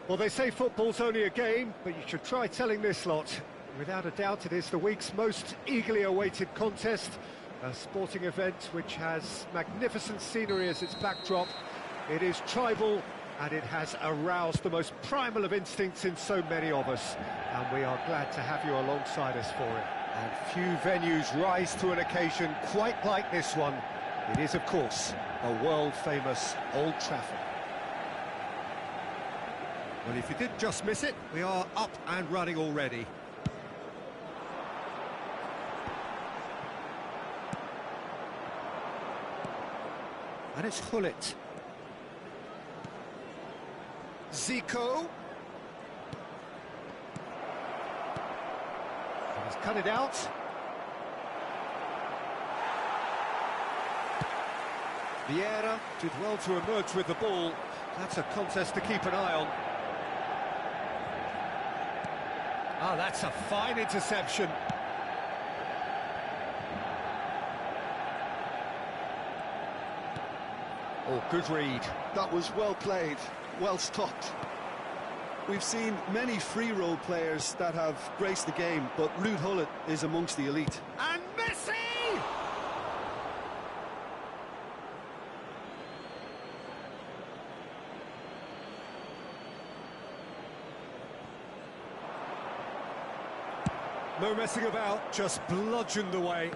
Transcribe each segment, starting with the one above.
Well, they say football's only a game, but you should try telling this lot. Without a doubt, it is the week's most eagerly awaited contest, a sporting event which has magnificent scenery as its backdrop. It is tribal, and it has aroused the most primal of instincts in so many of us, and we are glad to have you alongside us for it. And few venues rise to an occasion quite like this one. It is, of course, a world-famous Old Trafford. Well, if you did just miss it, we are up and running already. And it's Gullit. Zico. And he's cut it out. Vieira did well to emerge with the ball. That's a contest to keep an eye on. Ah, that's a fine interception. Oh, good read. That was well played, well stopped. We've seen many free role players that have graced the game, but Ruud Gullit is amongst the elite. And Messi! No messing about, just bludgeoned away.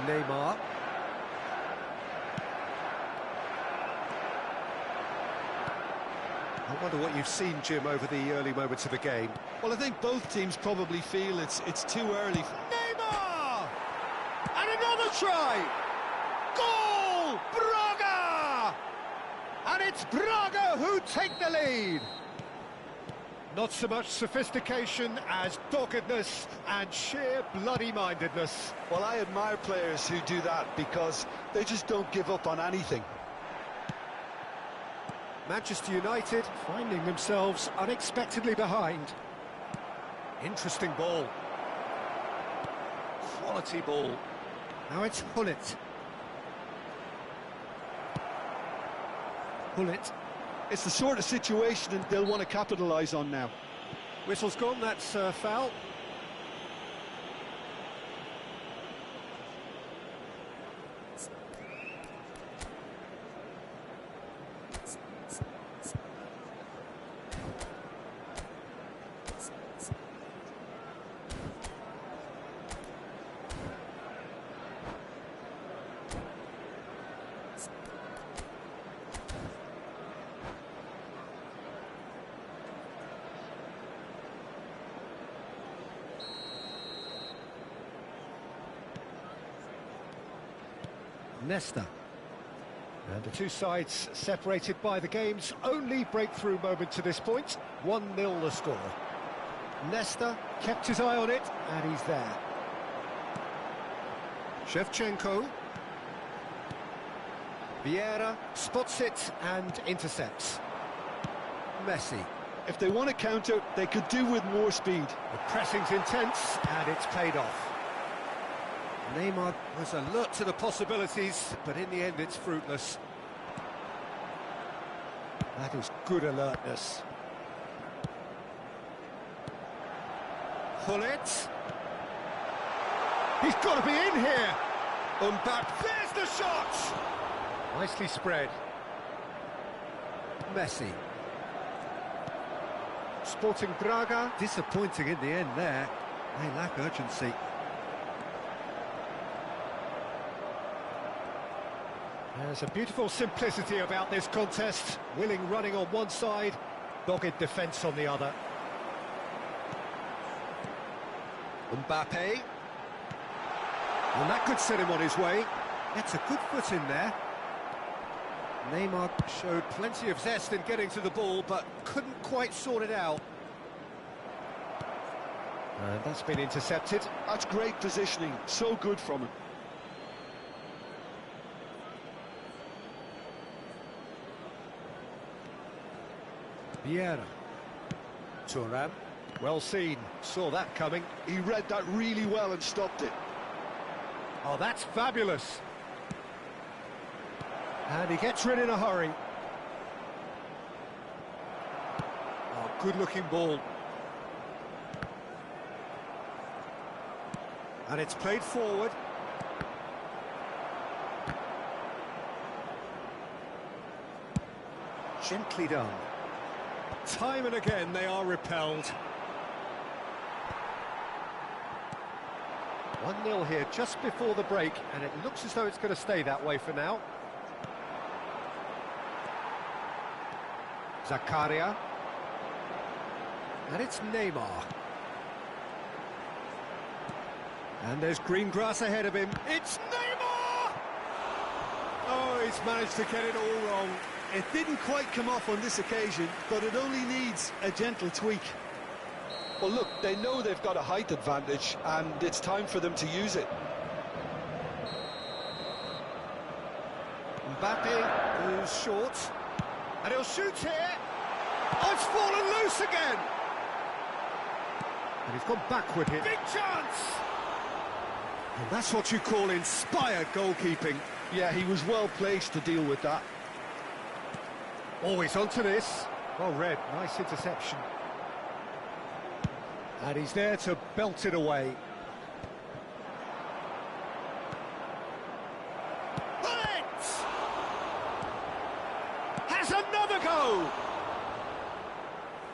Neymar. I wonder what you've seen, Jim, over the early moments of the game. Well, I think both teams probably feel it's too early. Neymar! And another try! Goal! Braga! And it's Braga who take the lead. Not so much sophistication as doggedness and sheer bloody-mindedness. Well, I admire players who do that because they just don't give up on anything. Manchester United finding themselves unexpectedly behind. Interesting ball. Quality ball. Now it's Gullit. Gullit. It's the sort of situation they'll want to capitalise on now. Whistle's gone, that's foul. Nesta. And the two sides separated by the game's only breakthrough moment to this point. 1-0 the score. Nesta kept his eye on it, and he's there. Shevchenko. Vieira spots it and intercepts. Messi. If they want to counter, they could do with more speed. The pressing's intense, and it's paid off. Neymar was alert to the possibilities, but in the end it's fruitless. That is good alertness. Gullit. He's got to be in here. Mbappe, there's the shot! Nicely spread. Messi. Sporting Braga. Disappointing in the end there. They lack urgency. There's a beautiful simplicity about this contest. Willing running on one side, dogged defence on the other. Mbappe. And that could set him on his way. Gets a good foot in there. Neymar showed plenty of zest in getting to the ball, but couldn't quite sort it out. And that's been intercepted. That's great positioning, so good from him. Vieira. Thuram. Well seen, saw that coming. He read that really well and stopped it. Oh, that's fabulous. And he gets rid in a hurry. Oh, good-looking ball. And it's played forward. Gently done. Time and again they are repelled. 1-0 here just before the break, and it looks as though it's going to stay that way for now. Zakaria. And it's Neymar. And there's green grass ahead of him. It's Neymar! Oh, he's managed to get it all wrong. It didn't quite come off on this occasion, but it only needs a gentle tweak. Well, look, they know they've got a height advantage, and it's time for them to use it. Mbappe, who's short. And he'll shoot here. Oh, it's fallen loose again. And he's gone backward here. Big chance! And that's what you call inspired goalkeeping. Yeah, he was well placed to deal with that. Always onto this. Well read, nice interception. And he's there to belt it away. Bullet! Has another go!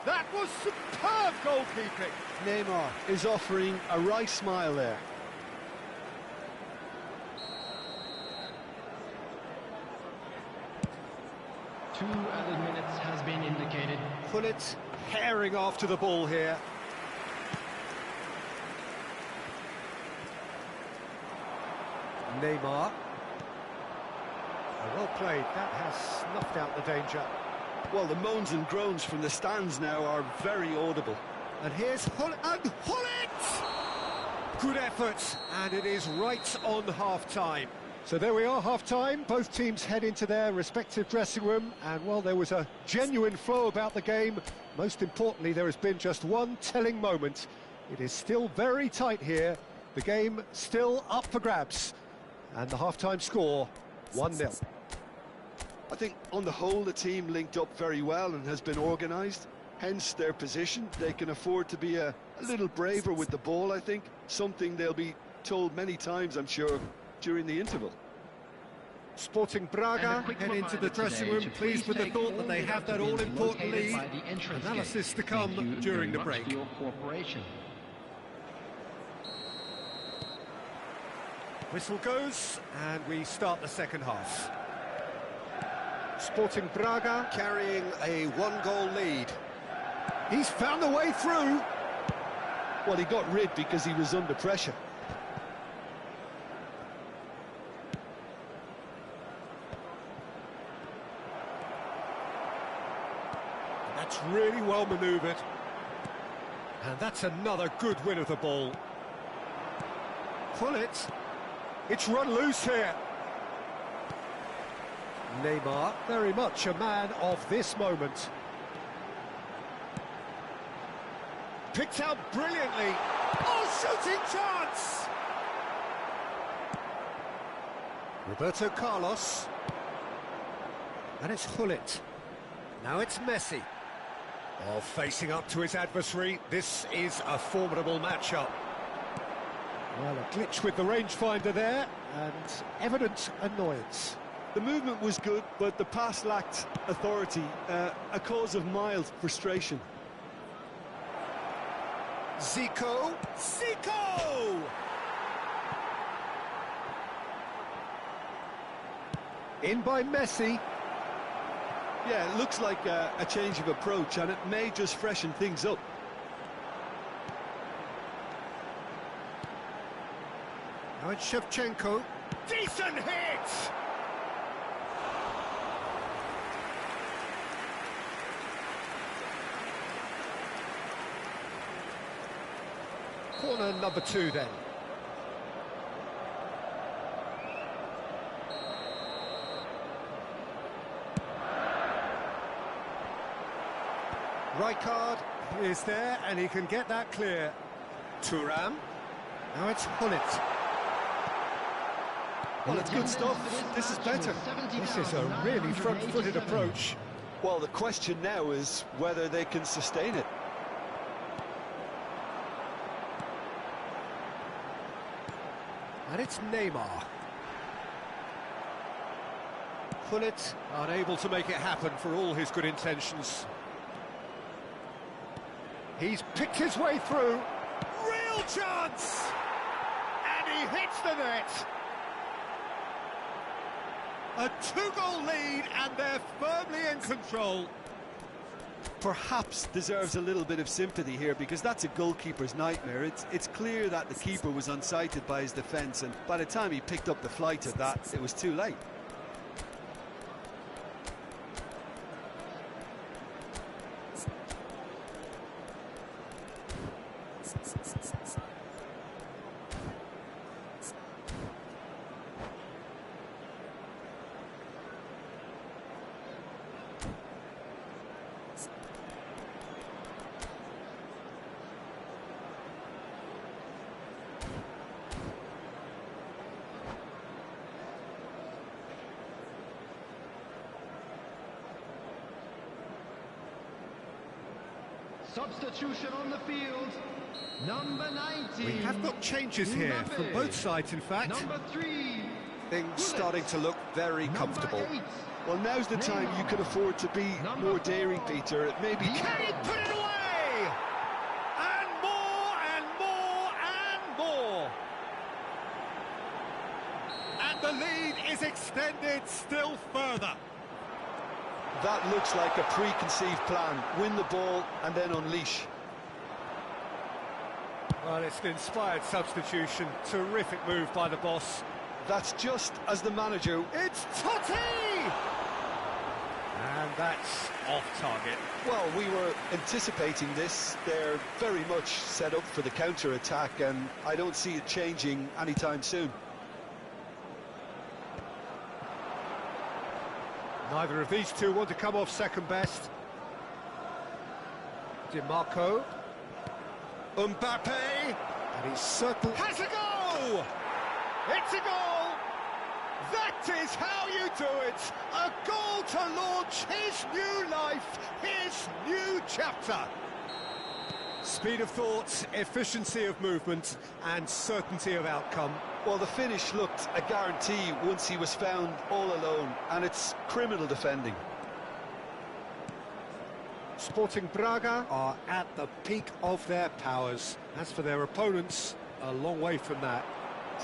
That was superb goalkeeping. Neymar is offering a right smile there. Two added minutes has been indicated. Bullet herring after the ball here. Neymar. Well played, that has snuffed out the danger. Well, the moans and groans from the stands now are very audible. And here's Hullet, and Hullet! Good effort, and it is right on half-time. So there we are, half-time. Both teams head into their respective dressing room, and well, there was a genuine flow about the game. Most importantly, there has been just one telling moment. It is still very tight here. The game still up for grabs. And the half-time score, 1-0. I think on the whole the team linked up very well and has been organised, hence their position. They can afford to be a little braver with the ball, I think, something they'll be told many times, I'm sure, during the interval. Sporting Braga head into the dressing room pleased with the thought that they have that all-important lead. Analysis to come during the break. Whistle goes, and we start the second half. Sporting Braga carrying a one-goal lead. He's found a way through. Well, he got rid because he was under pressure. That's really well manoeuvred. And that's another good win of the ball. Pull it. It's run loose here. Neymar, very much a man of this moment. Picked out brilliantly. Oh, shooting chance! Roberto Carlos. And it's Hullet. Now it's Messi. Oh, facing up to his adversary. This is a formidable matchup. Well, a glitch with the rangefinder there, and evident annoyance. The movement was good, but the pass lacked authority, a cause of mild frustration. Zico! In by Messi. Yeah, it looks like a change of approach, and it may just freshen things up. Now it's Shevchenko. Decent hit! Corner number 2 then. Rijkaard is there and he can get that clear. Thuram. Now it's Gullit. Well, it's good stuff. This is better. This is a really front-footed approach. Well, the question now is whether they can sustain it. And it's Neymar. Gullit unable to make it happen for all his good intentions. He's picked his way through. Real chance! And he hits the net. A 2-goal lead and they're firmly in control. Perhaps deserves a little bit of sympathy here, because that's a goalkeeper's nightmare. It's clear that the keeper was unsighted by his defence, and by the time he picked up the flight of that, it was too late. Substitution on the field. Number 19. We have got changes here from both sides, in fact. Number 3. Things starting to look very comfortable. 8. Well, now's the time you can afford to be more daring, Peter. It may be... Can he put it away? And more, and more, and more. And the lead is extended still further. That looks like a preconceived plan. Win the ball and then unleash. Well, it's an inspired substitution. Terrific move by the boss. That's just as the manager... It's Totti! And that's off target. Well, we were anticipating this. They're very much set up for the counter-attack, and I don't see it changing anytime soon. Neither of these two want to come off second best. Di Marco. Mbappe. And he's certain... Has a goal! It's a goal! That is how you do it! A goal to launch his new life, his new chapter. Speed of thought, efficiency of movement, and certainty of outcome. Well, the finish looked a guarantee once he was found all alone, and it's criminal defending. Sporting Braga are at the peak of their powers. As for their opponents, a long way from that.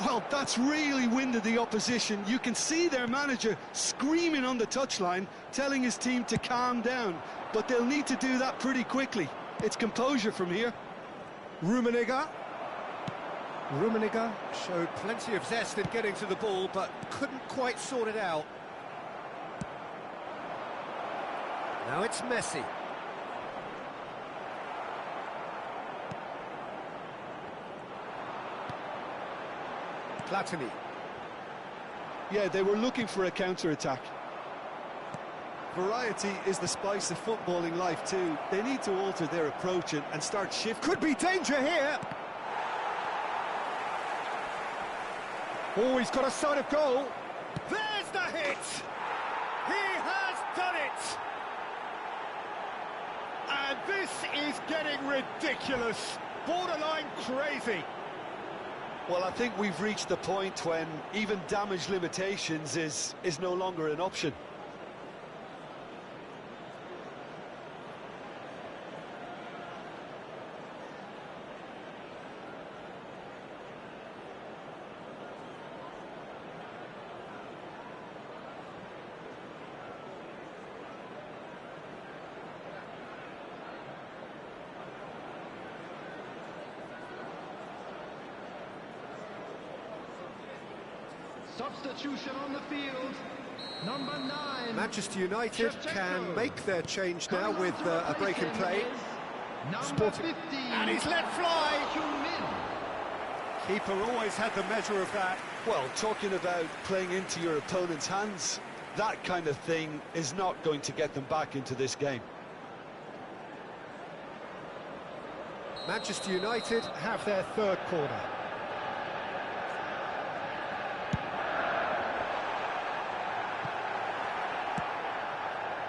Well, that's really winded the opposition. You can see their manager screaming on the touchline, telling his team to calm down, but they'll need to do that pretty quickly. It's composure from here. Rummenigge showed plenty of zest in getting to the ball, but couldn't quite sort it out. Now it's Messi. Platini. Yeah, they were looking for a counter-attack. Variety is the spice of footballing life too. They need to alter their approach and start shifting. Could be danger here. Oh, he's got a sight of goal. There's the hit. He has done it. And this is getting ridiculous. Borderline crazy. Well, I think we've reached the point when even damage limitations is no longer an option. Substitution on the field. Number 9. Manchester United can Shevchenko. make their change now Coming with on to a break in replace play. him is Number Sporting. 15. And he's let fly! Heung-min. Keeper always had the measure of that. Well, talking about playing into your opponent's hands, that kind of thing is not going to get them back into this game. Manchester United have their third corner.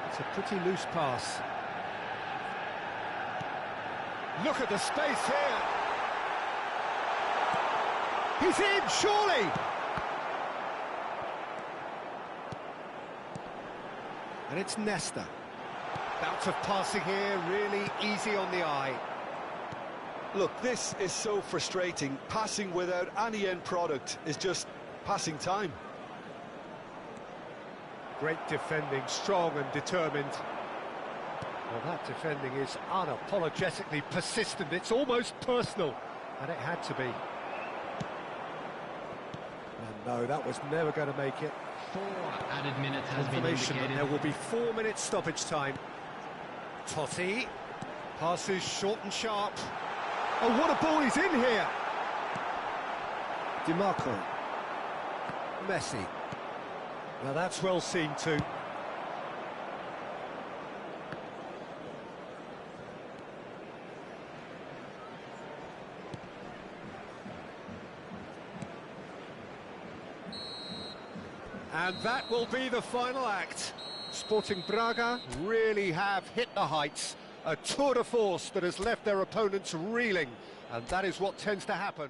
It's a pretty loose pass. Look at the space here. He's in, surely! And it's Nesta. Bout of passing here, really easy on the eye. Look, this is so frustrating. Passing without any end product is just passing time. Great defending, strong and determined. Well, that defending is unapologetically persistent. It's almost personal, and it had to be. And no, that was never going to make it. 4 added minutes has been Confirmation that indicated. there will be 4 minutes stoppage time. Totti passes short and sharp. Oh, what a ball he's in here! DiMarco. Messi. Now that's well seen too. And that will be the final act. Sporting Braga really have hit the heights. A tour de force that has left their opponents reeling. And that is what tends to happen.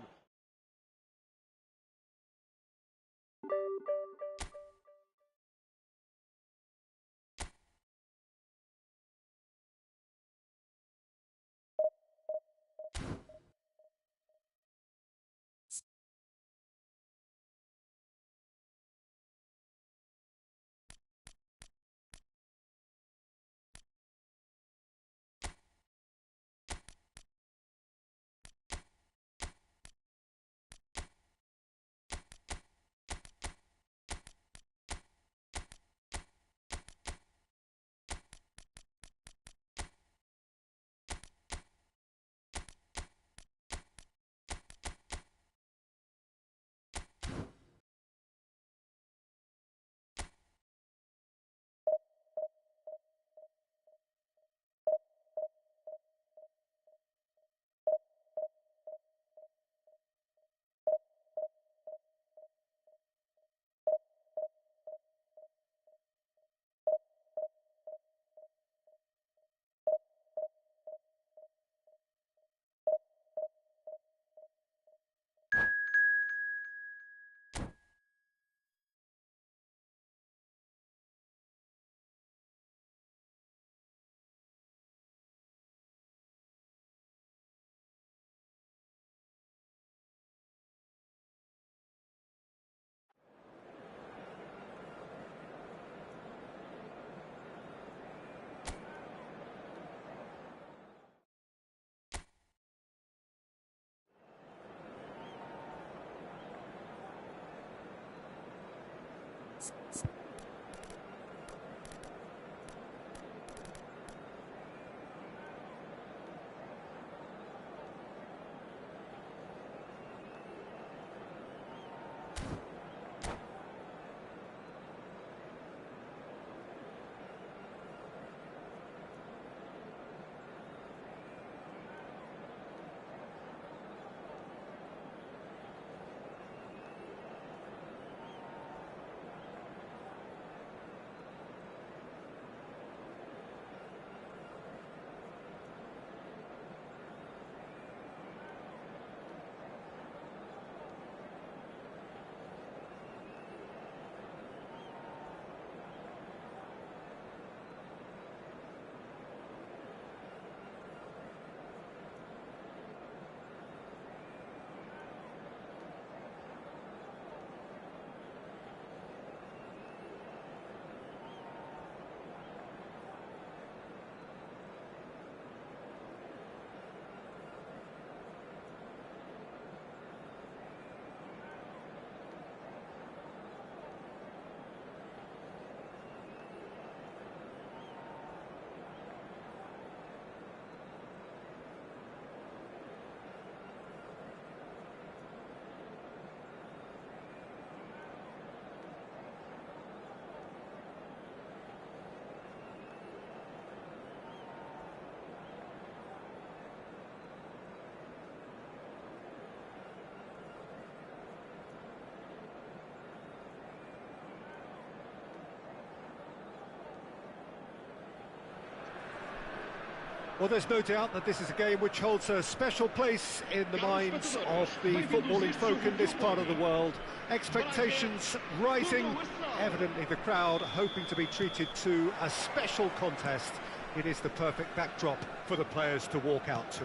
Well, there's no doubt that this is a game which holds a special place in the minds of the footballing folk in this part of the world. Expectations rising, evidently the crowd hoping to be treated to a special contest. It is the perfect backdrop for the players to walk out to.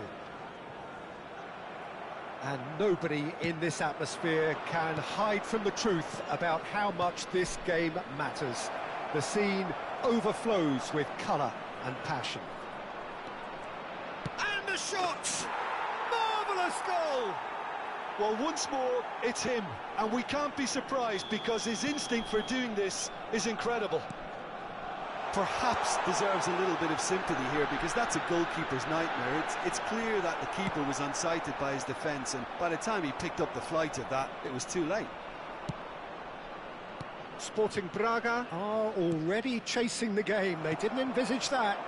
And nobody in this atmosphere can hide from the truth about how much this game matters. The scene overflows with colour and passion. And the shot! Marvellous goal! Well, once more, it's him, and we can't be surprised because his instinct for doing this is incredible. Perhaps deserves a little bit of sympathy here because that's a goalkeeper's nightmare. It's clear that the keeper was unsighted by his defence, and by the time he picked up the flight of that, it was too late. Sporting Braga are already chasing the game. They didn't envisage that.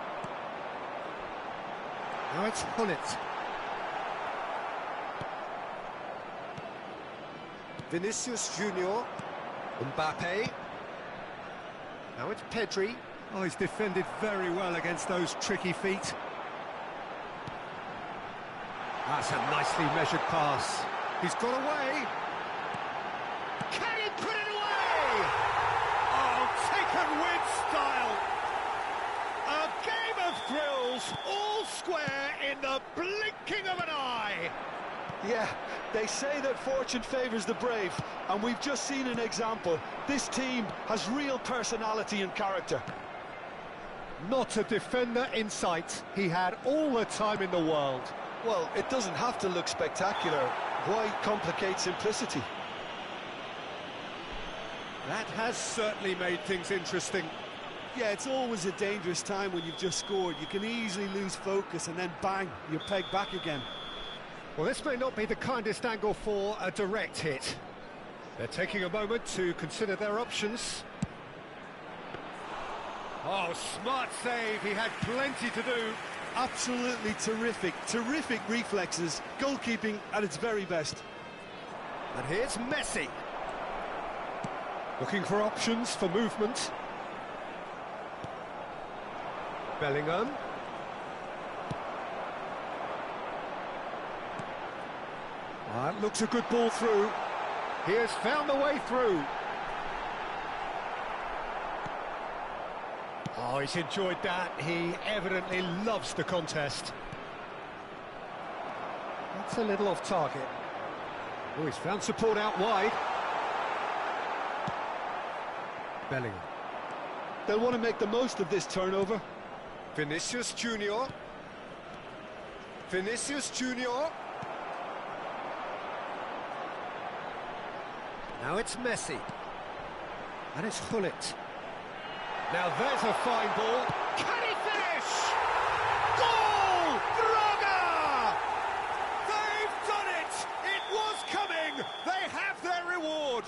Now it's Hullet. Vinicius Junior. Mbappe. Now it's Pedri. Oh, he's defended very well against those tricky feet. That's a nicely measured pass. He's got away. Can he put it away? Oh, taken with style. A game of thrills, all square in the blinking of an eye. Yeah, they say that fortune favours the brave, and we've just seen an example. This team has real personality and character. Not a defender in sight. He had all the time in the world. Well, it doesn't have to look spectacular. Why complicate simplicity? That has certainly made things interesting. Yeah, it's always a dangerous time when you've just scored. You can easily lose focus and then bang, you're pegged back again. Well, this may not be the kindest angle for a direct hit. They're taking a moment to consider their options. Oh, smart save. He had plenty to do. Absolutely terrific reflexes. Goalkeeping at its very best. And here's Messi. Looking for options for movement. Bellingham. That looks a good ball through. He has found the way through. Oh, he's enjoyed that. He evidently loves the contest. That's a little off target. Oh, he's found support out wide. Bellingham. They'll want to make the most of this turnover. Vinicius Junior. Vinicius Junior. Now it's Messi. And it's Hullet. Now there's a fine ball. Can he finish? Goal! Braga! They've done it! It was coming! They have their reward!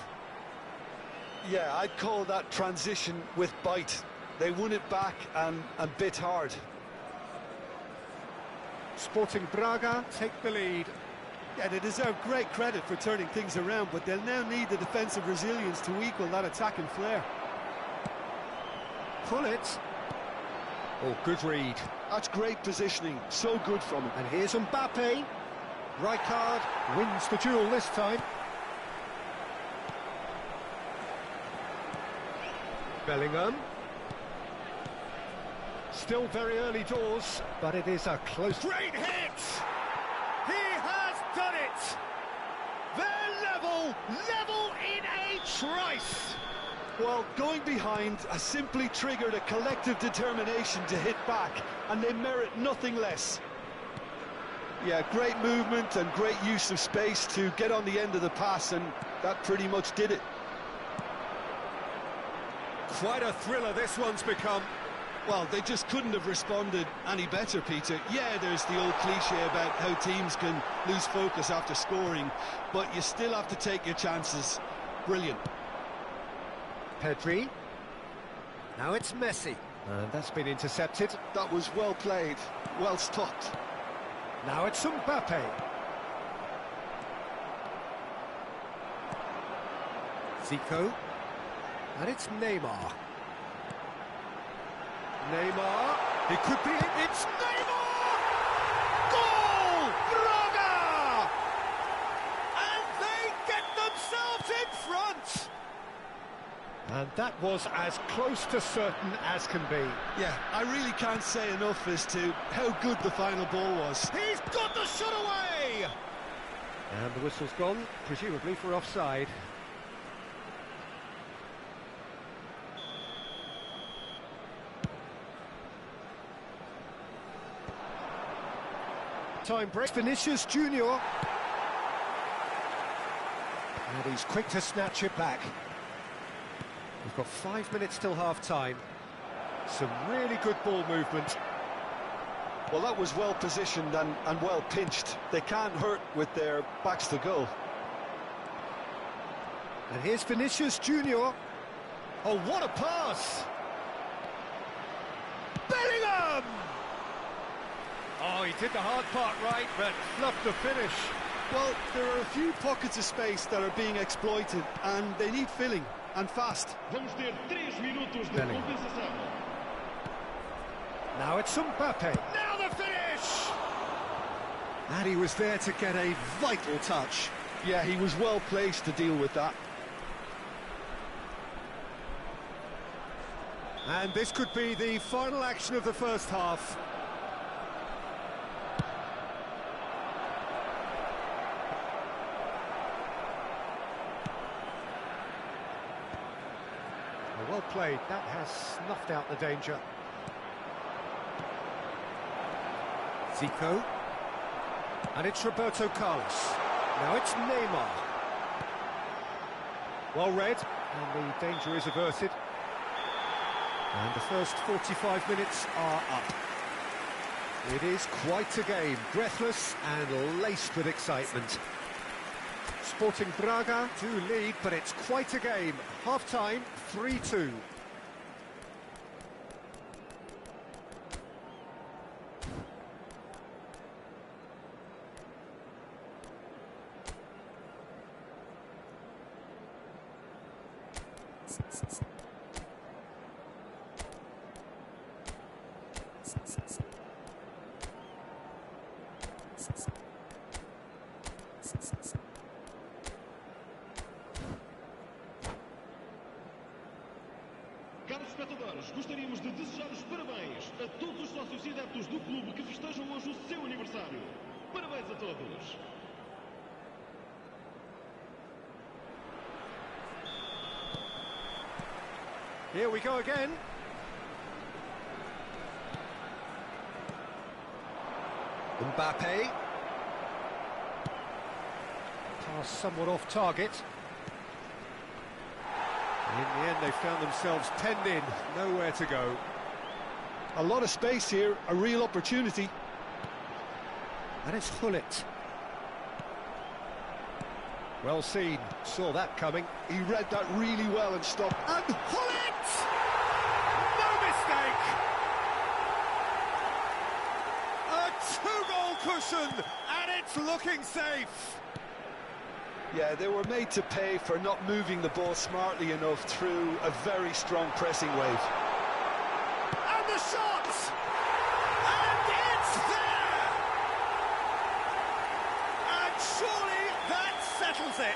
Yeah, I'd call that transition with bite. They won it back and bit hard. Sporting Braga take the lead. Yeah, they deserve great credit for turning things around, but they'll now need the defensive resilience to equal that attacking flair. Hullet. Oh, good read. That's great positioning, so good from him. And here's Mbappe. Rijkaard wins the duel this time. Bellingham. Still very early doors, but it is a close... Great hit! He has done it! They're level in a trice! Well, going behind has simply triggered a collective determination to hit back, and they merit nothing less. Yeah, great movement and great use of space to get on the end of the pass, and that pretty much did it. Quite a thriller this one's become. Well, they just couldn't have responded any better, Peter. Yeah, there's the old cliche about how teams can lose focus after scoring, but you still have to take your chances. Brilliant. Pedri. Now it's Messi. And that's been intercepted. That was well played, well stopped. Now it's Mbappe. Zico. And it's Neymar. Neymar. It could be it. It's Neymar! Goal! Braga! And they get themselves in front! And that was as close to certain as can be. Yeah, I really can't say enough as to how good the final ball was. He's got the shot away! And the whistle's gone, presumably for offside. Time break, Vinicius Junior. And he's quick to snatch it back. We've got 5 minutes till half-time. Some really good ball movement. Well, that was well positioned and well pinched. They can't hurt with their backs to goal. And here's Vinicius Junior. Oh, what a pass! Bellingham! Oh, he did the hard part right, but fluffed the finish. Well, there are a few pockets of space that are being exploited, and they need filling, and fast. Vamos ter 3 minutos de Bellingham. compensação. Now it's Mbappe. Now the finish! And he was there to get a vital touch. Yeah, he was well placed to deal with that. And this could be the final action of the first half. Well played, that has snuffed out the danger. Zico. And it's Roberto Carlos. Now it's Neymar. Well read, and the danger is averted. And the first 45 minutes are up. It is quite a game, breathless and laced with excitement. Sporting Braga do lead, but it's quite a game. Half-time, 3-2. Caros espectadores, gostaríamos de desejar os parabéns a todos os sócios e adeptos do clube que festejam hoje o seu aniversário. Parabéns a todos! Here we go again. Mbappe. Pass somewhat off target. In the end, they found themselves penned in, nowhere to go. A lot of space here, a real opportunity. And it's Gullit. Well seen, saw that coming. He read that really well and stopped. And Gullit! No mistake! A two-goal cushion, and it's looking safe. Yeah, they were made to pay for not moving the ball smartly enough through a very strong pressing wave. And the shot! And it's there! And surely that settles it.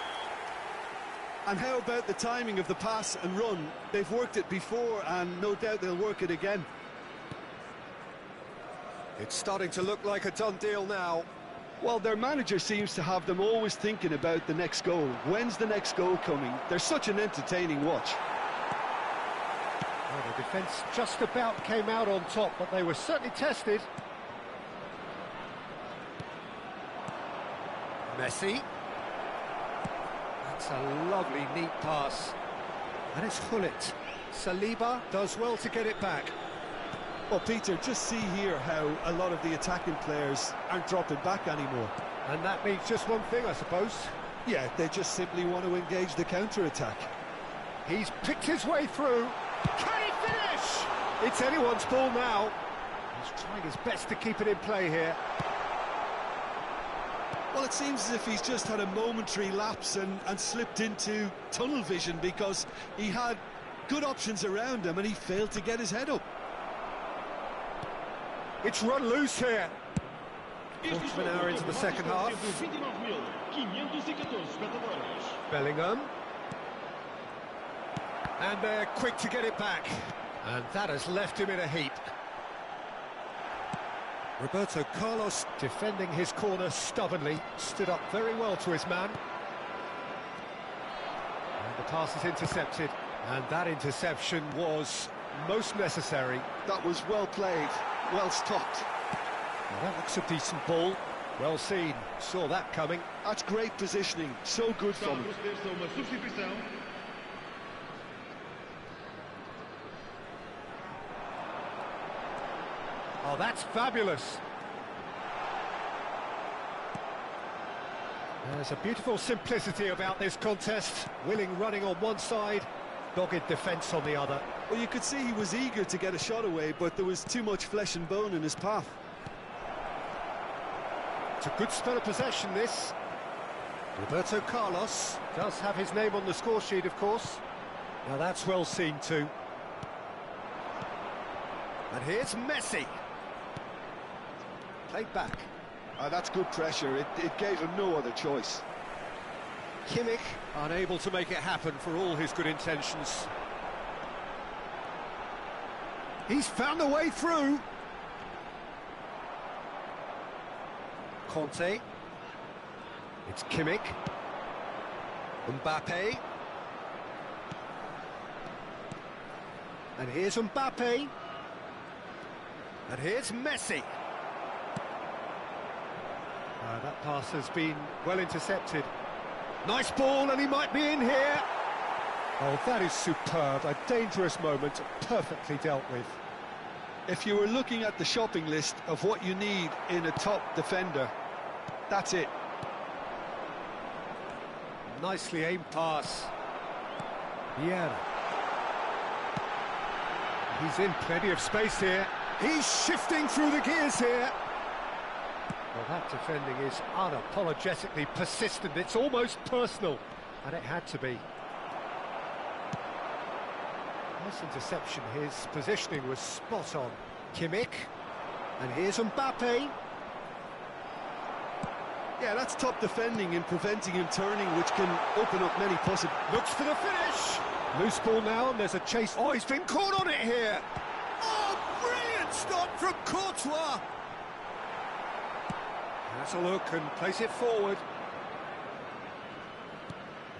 And how about the timing of the pass and run? They've worked it before, and no doubt they'll work it again. It's starting to look like a done deal now. Well, their manager seems to have them always thinking about the next goal. When's the next goal coming? They're such an entertaining watch. Well, the defence just about came out on top, but they were certainly tested. Messi. That's a lovely, neat pass. And it's Gullit. Saliba does well to get it back. Well, Peter, just see here how a lot of the attacking players aren't dropping back anymore. And that means just one thing, I suppose. Yeah, they just simply want to engage the counter-attack. He's picked his way through. Can he finish? It's anyone's ball now. He's trying his best to keep it in play here. Well, it seems as if he's just had a momentary lapse and slipped into tunnel vision because he had good options around him and he failed to get his head up. It's run loose here. Este Quarter of an jogo hour into the teve second uma half. assistência de 29.514 espectadores. Bellingham. And they're quick to get it back. And that has left him in a heap. Roberto Carlos defending his corner stubbornly, stood up very well to his man. And the pass is intercepted, and that interception was most necessary. That was well played, well stopped. Now that looks a decent ball. Well seen, saw that coming. That's great positioning, so good Está a from him. proceder-se a uma substituição. Oh, that's fabulous. There's a beautiful simplicity about this contest. Willing running on one side, dogged defence on the other. Well, you could see he was eager to get a shot away, but there was too much flesh and bone in his path. It's a good spell of possession, this. Roberto Carlos does have his name on the score sheet, of course. Now that's well seen too. And here's Messi. Played back. That's good pressure, it gave him no other choice. Kimmich unable to make it happen for all his good intentions. He's found a way through. Conte. It's Kimmich. Mbappe. And here's Mbappe. And here's Messi. That pass has been well intercepted. Nice ball, and he might be in here. Oh, that is superb. A dangerous moment, perfectly dealt with. If you were looking at the shopping list of what you need in a top defender, that's it. Nicely aimed pass. Yeah. He's in plenty of space here. He's shifting through the gears here. Well, that defending is unapologetically persistent. It's almost personal, and it had to be. Nice interception. His positioning was spot on. Kimmich, and here's Mbappe. Yeah, that's top defending in preventing him turning, which can open up many possibilities. Looks for the finish. Loose ball now, and there's a chase. Oh, he's been caught on it here. Oh, brilliant stop from Courtois. That's a look and place it forward.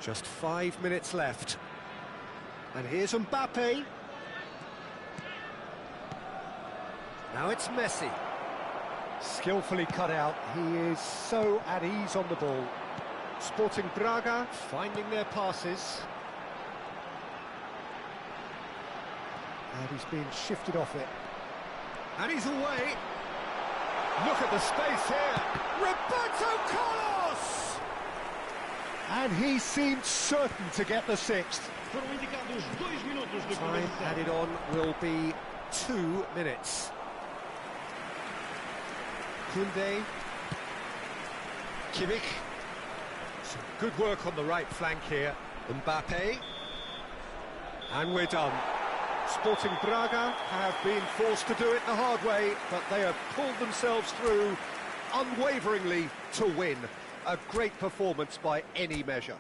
Just 5 minutes left. And here's Mbappe. Now it's Messi. Skillfully cut out. He is so at ease on the ball. Sporting Braga finding their passes. And he's being shifted off it. And he's away. Look at the space here. Roberto Carlos! And he seemed certain to get the sixth. Foram indicados 2 minutos de Time compensação. added on will be 2 minutes. Koundé. Kimmich. Some good work on the right flank here. Mbappe. And we're done. Sporting Braga have been forced to do it the hard way, but they have pulled themselves through unwaveringly to win. A great performance by any measure.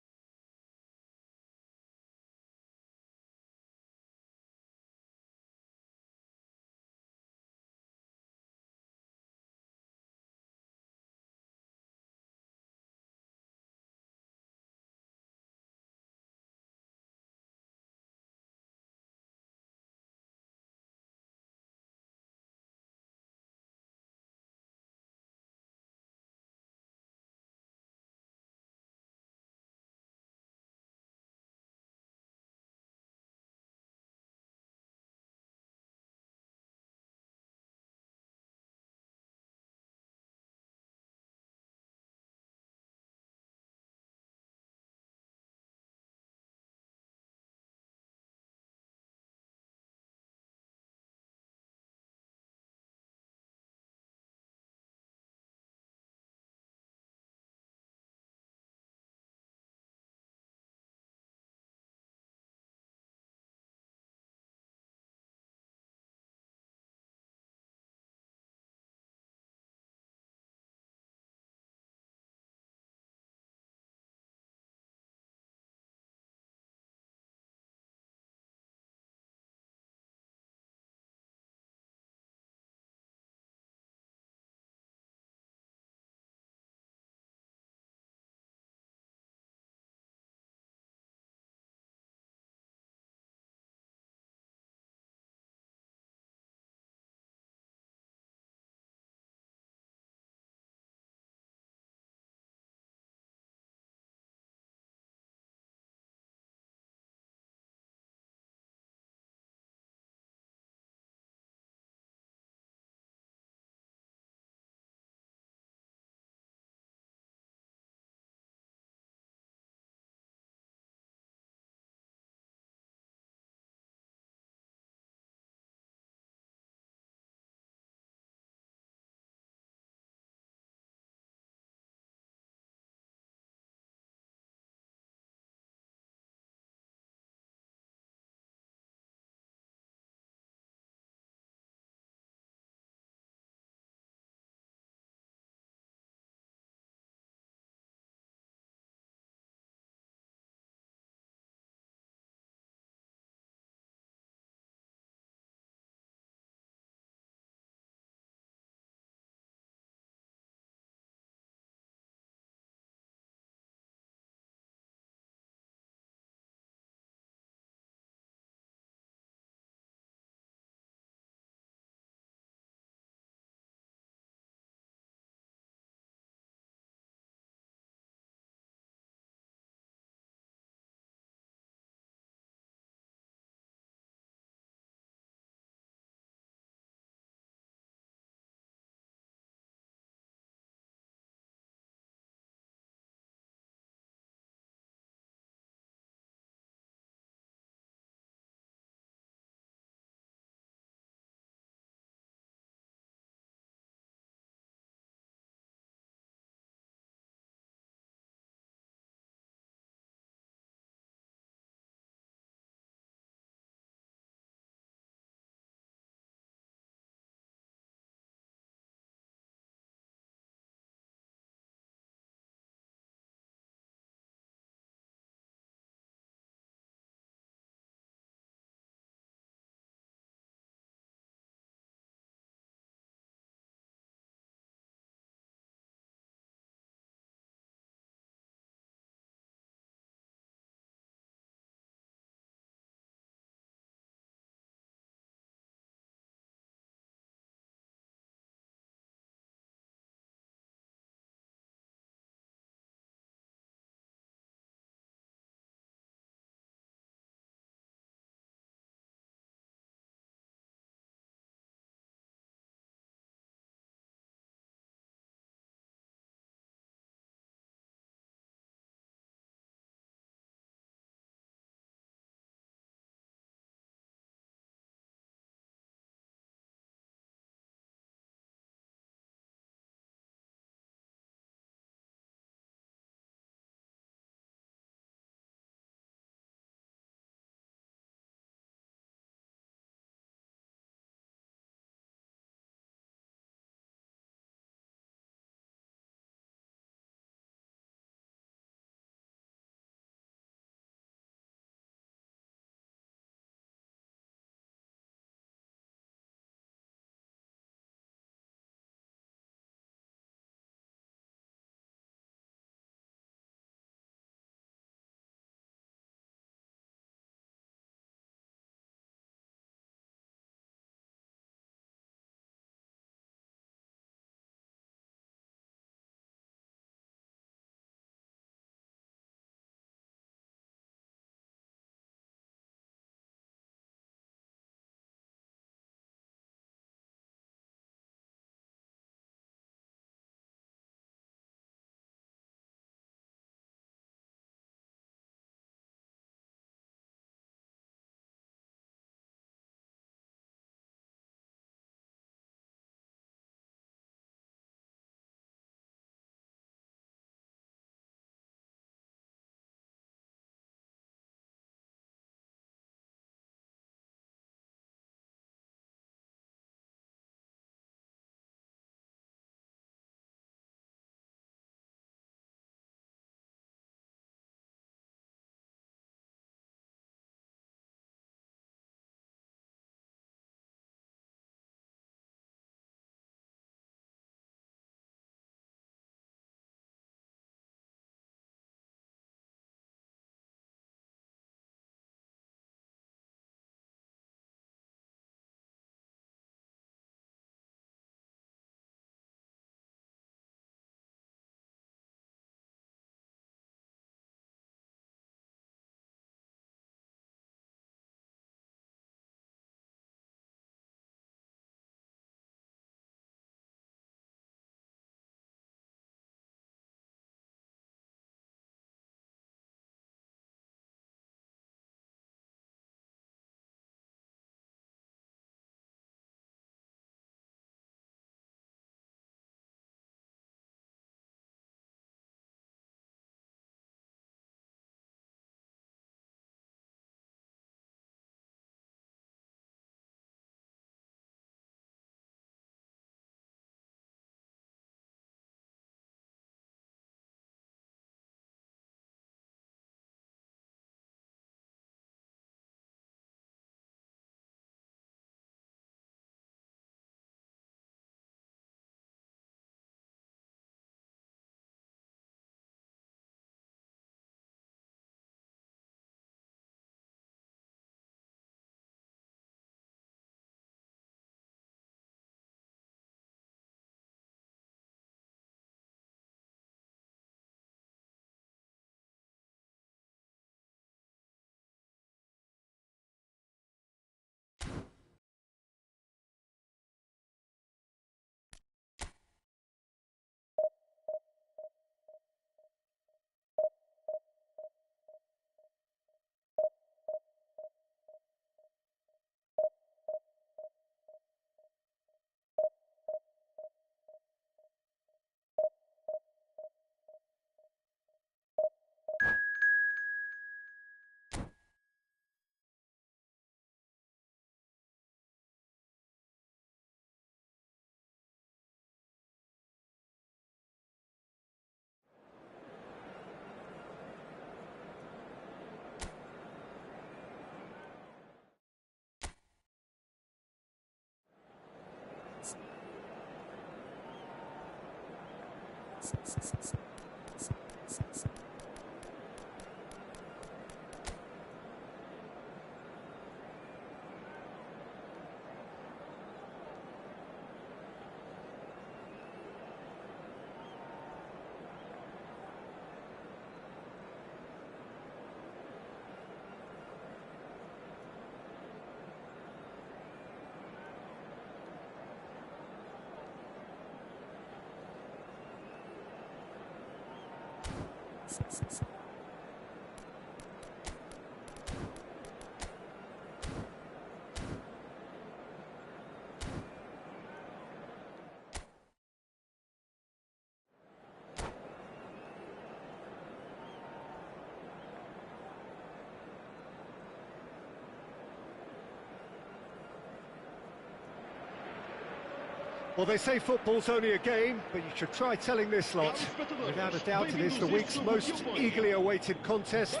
Well, they say football's only a game, but you should try telling this lot. Without a doubt, it is the week's most eagerly awaited contest.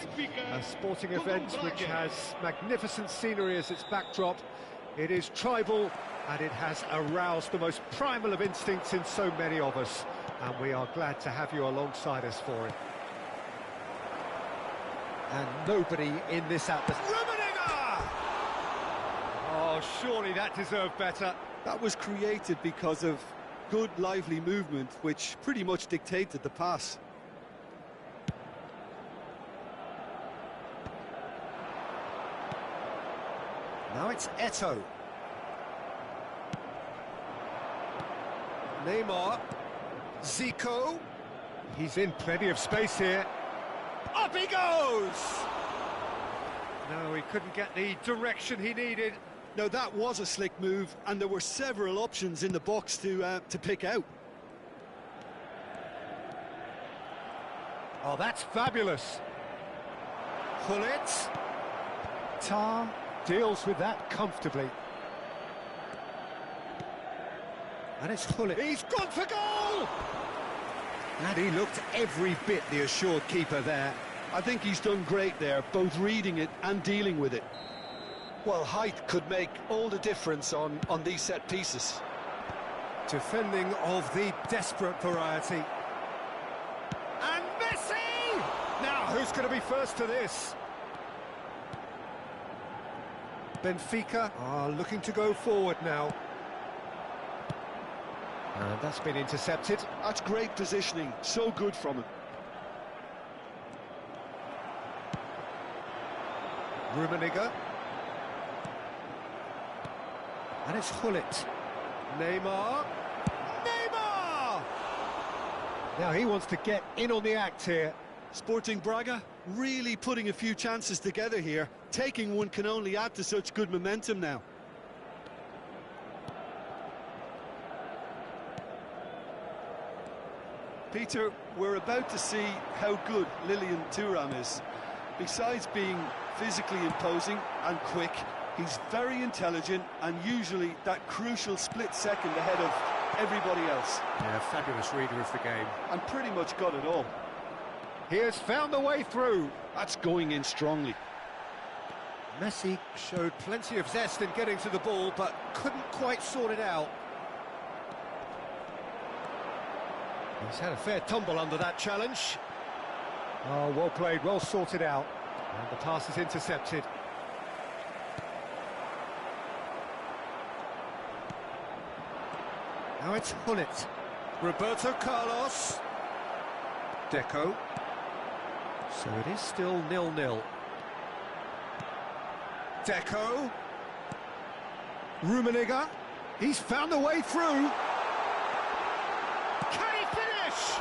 A sporting event which has magnificent scenery as its backdrop. It is tribal, and it has aroused the most primal of instincts in so many of us. And we are glad to have you alongside us for it. And nobody in this atmosphere... Oh, surely that deserved better. That was created because of good, lively movement, which pretty much dictated the pass. Now it's Eto'o. Neymar. Zico. He's in plenty of space here. Up he goes! No, he couldn't get the direction he needed. No, that was a slick move, and there were several options in the box to pick out. Oh, that's fabulous. Gullit. Tar deals with that comfortably. And it's Gullit. He's gone for goal! And he looked every bit the assured keeper there. I think he's done great there, both reading it and dealing with it. Well, height could make all the difference on these set pieces. Defending of the desperate variety. And Messi! Now, who's going to be first to this? Benfica are looking to go forward now. And that's been intercepted. That's great positioning, so good from him. Rummenigge. And it's Gullit. Neymar. Neymar! Now he wants to get in on the act here. Sporting Braga really putting a few chances together here. Taking one can only add to such good momentum now. Peter, we're about to see how good Lilian Thuram is. Besides being physically imposing and quick, he's very intelligent and usually that crucial split second ahead of everybody else. Yeah, fabulous reader of the game. And pretty much got it all. He has found a way through. That's going in strongly. Messi showed plenty of zest in getting to the ball, but couldn't quite sort it out. He's had a fair tumble under that challenge. Oh, well played, well sorted out. And the pass is intercepted. Now it's Gullit. Roberto Carlos. Deco. So it is still 0-0. Deco. Rummenigge. He's found a way through. Can he finish?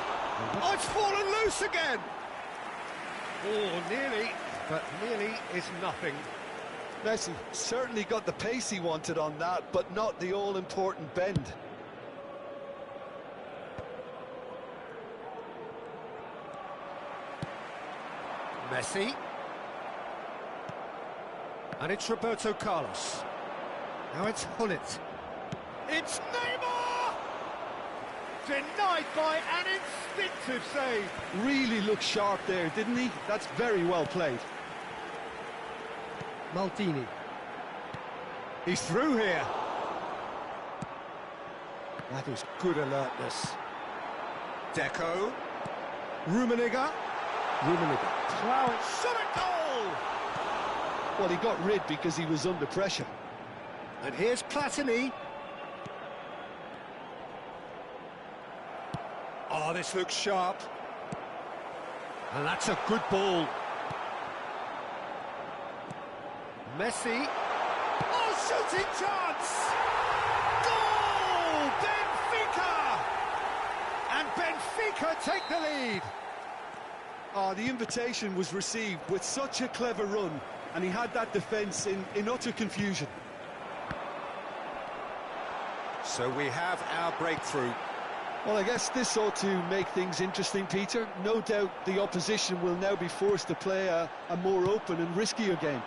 Oh, it's fallen loose again. Oh, nearly, but nearly is nothing. Messi certainly got the pace he wanted on that, but not the all-important bend. Messi. And it's Roberto Carlos. Now it's Gullit. It's Neymar! Denied by an instinctive save. Really looked sharp there, didn't he? That's very well played. Maldini. He's through here. That is good alertness. Deco. Rummenigge. Plough it, shot at goal! Well, he got rid because he was under pressure. And here's Platini. Oh, this looks sharp. And that's a good ball. Messi. Oh, shooting chance! Goal! Benfica! And Benfica take the lead. Oh, the invitation was received with such a clever run, and he had that defence in utter confusion. So we have our breakthrough. Well, I guess this ought to make things interesting, Peter. No doubt the opposition will now be forced to play a more open and riskier game.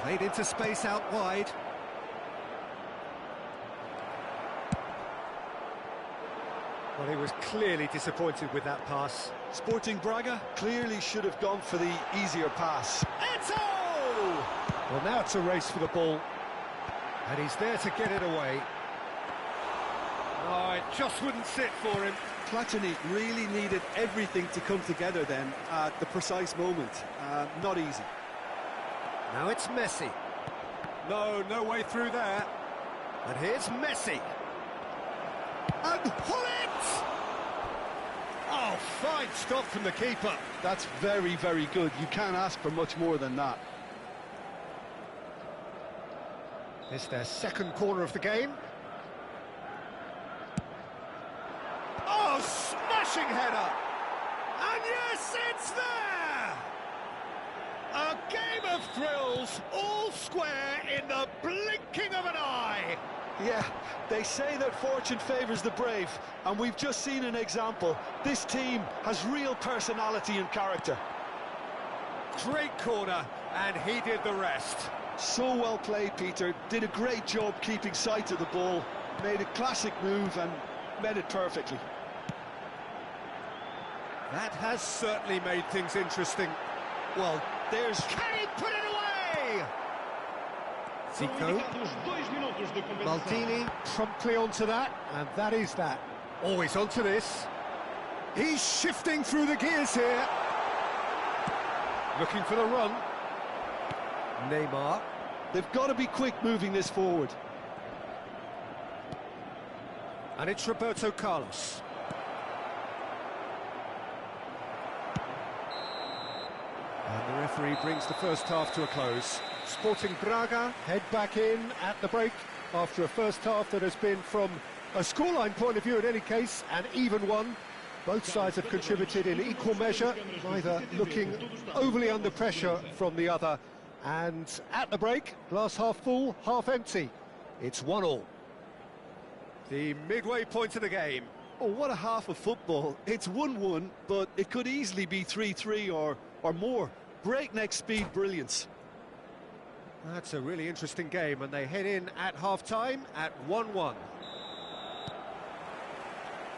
Played into space out wide. Well, he was clearly disappointed with that pass. Sporting Braga clearly should have gone for the easier pass. Eto! Well, now it's a race for the ball. And he's there to get it away. Oh, it just wouldn't sit for him. Platini really needed everything to come together then at the precise moment. Not easy. Now it's Messi. No way through there. And here's Messi. And Hullet! Oh, fine stop from the keeper. That's very, very good. You can't ask for much more than that. It's their second corner of the game. Oh, smashing header! And yes, it's there! A game of thrills, all square in the blinking of an eye. Yeah, they say that fortune favours the brave, and we've just seen an example. This team has real personality and character. Great corner, and he did the rest. So well played, Peter. Did a great job keeping sight of the ball. Made a classic move and met it perfectly. That has certainly made things interesting. Well, there's... Can he put it away? Zico. Maldini promptly onto that, and that is that. Always onto this. He's shifting through the gears here. Looking for the run. Neymar. They've got to be quick moving this forward. And it's Roberto Carlos. And the referee brings the first half to a close. Sporting Braga head back in at the break after a first half that has been, from a scoreline point of view in any case, an even one. Both sides have contributed in equal measure, neither looking overly under pressure from the other. And at the break, glass half full, half empty. It's 1-1. The midway point of the game. Oh, what a half of football. It's 1-1, but it could easily be 3-3 or more. Breakneck speed brilliance. That's a really interesting game, and they head in at half-time at 1-1.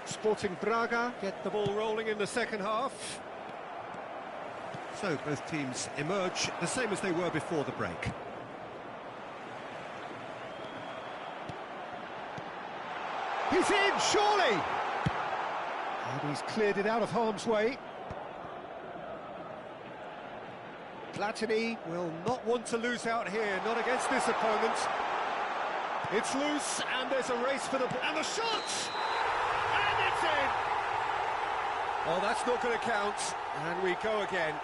Sporting Braga get the ball rolling in the second half. So both teams emerge the same as they were before the break. He's in, surely! And he's cleared it out of harm's way. Platini will not want to lose out here, not against this opponent. It's loose, and there's a race for the... And the shot! And it's in! Oh, that's not going to count. And we go again.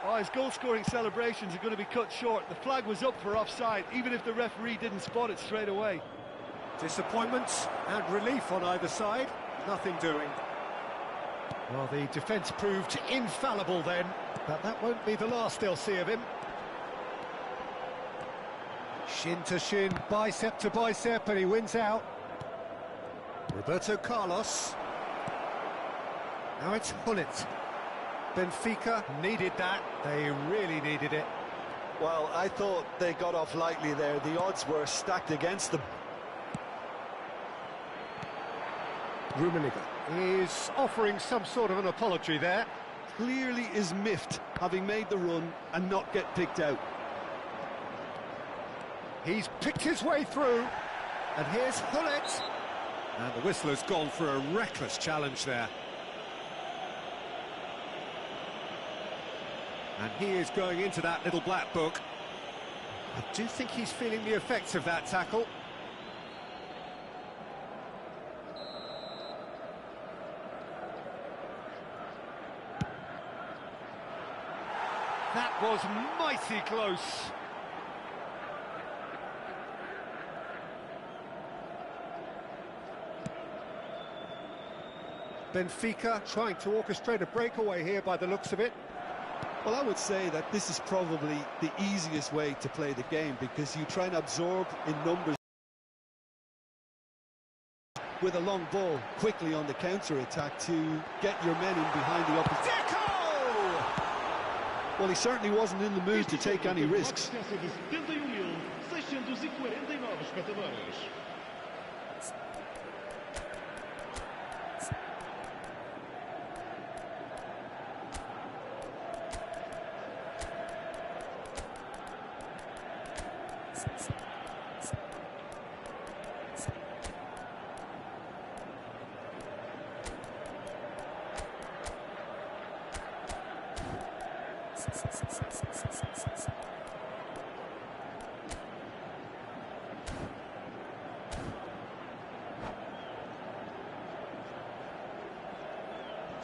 Oh, his goal-scoring celebrations are going to be cut short. The flag was up for offside, even if the referee didn't spot it straight away. Disappointment and relief on either side. Nothing doing. Well, the defence proved infallible then, but that won't be the last they'll see of him. Shin to shin, bicep to bicep, and he wins out. Roberto Carlos. Now it's Hullet. Benfica needed that. They really needed it. Well, I thought they got off lightly there. The odds were stacked against them. Rummenigge is offering some sort of an apology there. Clearly is miffed, having made the run and not get picked out. He's picked his way through, and here's Hullet. And the whistler's gone for a reckless challenge there. And he is going into that little black book. I do think he's feeling the effects of that tackle. That was mighty close. Benfica trying to orchestrate a breakaway here by the looks of it. Well, I would say that this is probably the easiest way to play the game, because you try and absorb in numbers with a long ball quickly on the counter-attack to get your men in behind the opposition. Well, he certainly wasn't in the mood to take any risks.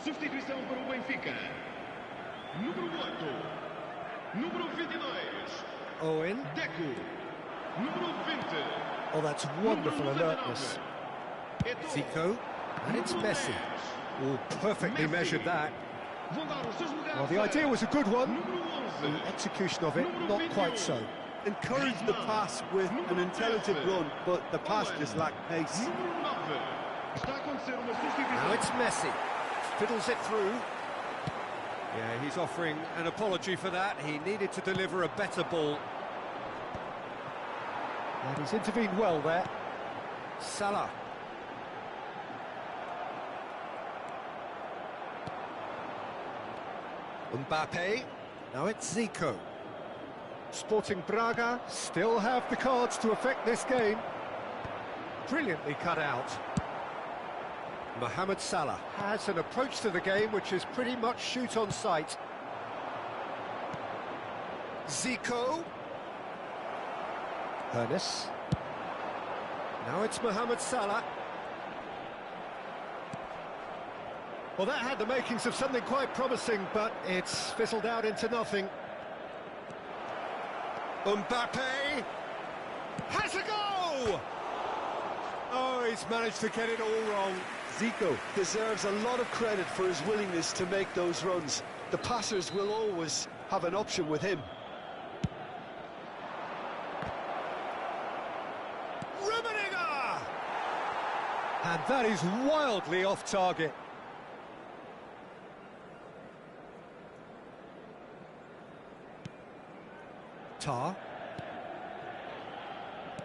Substituição para o Benfica. Número 8. Número 22. Owen. Deco. Número 20. Oh, that's wonderful alertness. Zico. And it's Messi. Oh, perfectly measured that. Well, the idea was a good one. The execution of it, not quite so. Encouraged the pass with an intelligent run, but the pass just lacked pace. Now it's Messi. Fiddles it through. Yeah, he's offering an apology for that. He needed to deliver a better ball. And he's intervened well there. Salah. Mbappe. Now it's Zico. Sporting Braga still have the cards to affect this game. Brilliantly cut out. Mohamed Salah has an approach to the game which is pretty much shoot on sight. Zico. Ernest. Now it's Mohamed Salah. Well, that had the makings of something quite promising, but it's fizzled out into nothing. Mbappe has a go! Oh, he's managed to get it all wrong. Zico deserves a lot of credit for his willingness to make those runs. The passers will always have an option with him. Rummenigge! And that is wildly off target. Tar.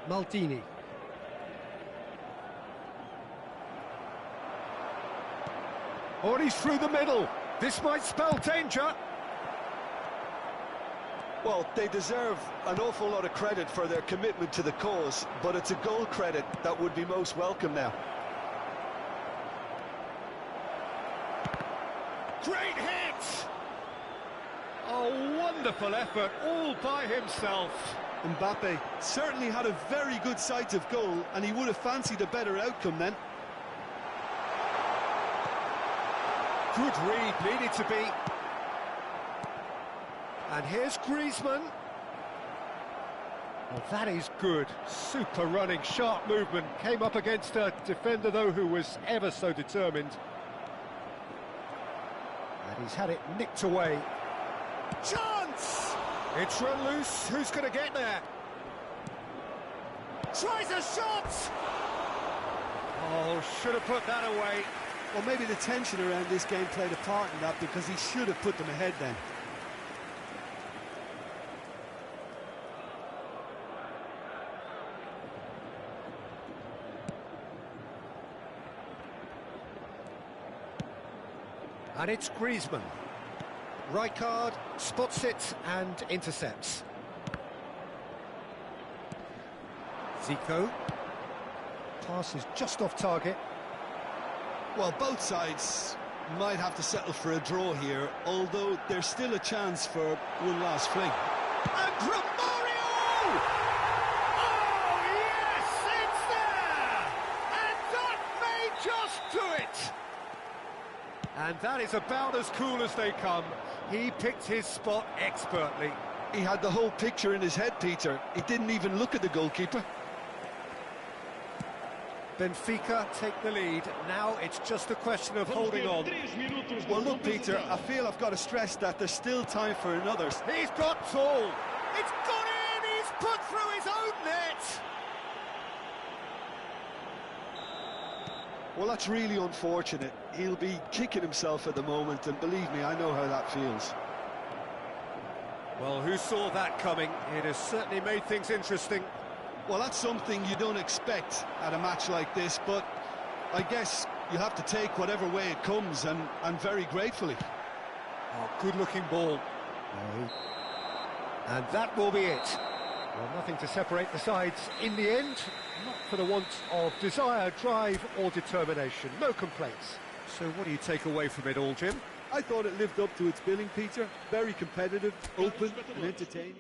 Maldini. Oh, he's through the middle. This might spell danger. Well, they deserve an awful lot of credit for their commitment to the cause, but it's a goal credit that would be most welcome now. Great hit! Oh, wonderful effort, all by himself. Mbappe certainly had a very good sight of goal, and he would have fancied a better outcome then. Good read, needed to be. And here's Griezmann. Well, that is good. Super running, sharp movement. Came up against a defender, though, who was ever so determined. And he's had it nicked away. Chance! It's run loose. Who's going to get there? Tries a shot! Oh, should have put that away. Well, maybe the tension around this game played a part in that, because he should have put them ahead then. And it's Griezmann. Rijkaard spots it and intercepts. Zico. Pass is just off target. Well, both sides might have to settle for a draw here, although there's still a chance for one last fling. And Romario! Oh, yes, it's there! And that may just do it! And that is about as cool as they come. He picked his spot expertly. He had the whole picture in his head, Peter. He didn't even look at the goalkeeper. Benfica take the lead. Now it's just a question of holding on. Well, look, Peter, I feel I've got to stress that there's still time for another. He's got tall. It's gone in. He's put through his own net. Well, that's really unfortunate. He'll be kicking himself at the moment, and believe me, I know how that feels. Well, who saw that coming? It has certainly made things interesting. Well, that's something you don't expect at a match like this, but I guess you have to take whatever way it comes, and very gratefully. Oh, good-looking ball. And that will be it. Well, nothing to separate the sides in the end, not for the want of desire, drive or determination. No complaints. So what do you take away from it all, Jim? I thought it lived up to its billing, Peter. Very competitive, open and entertaining.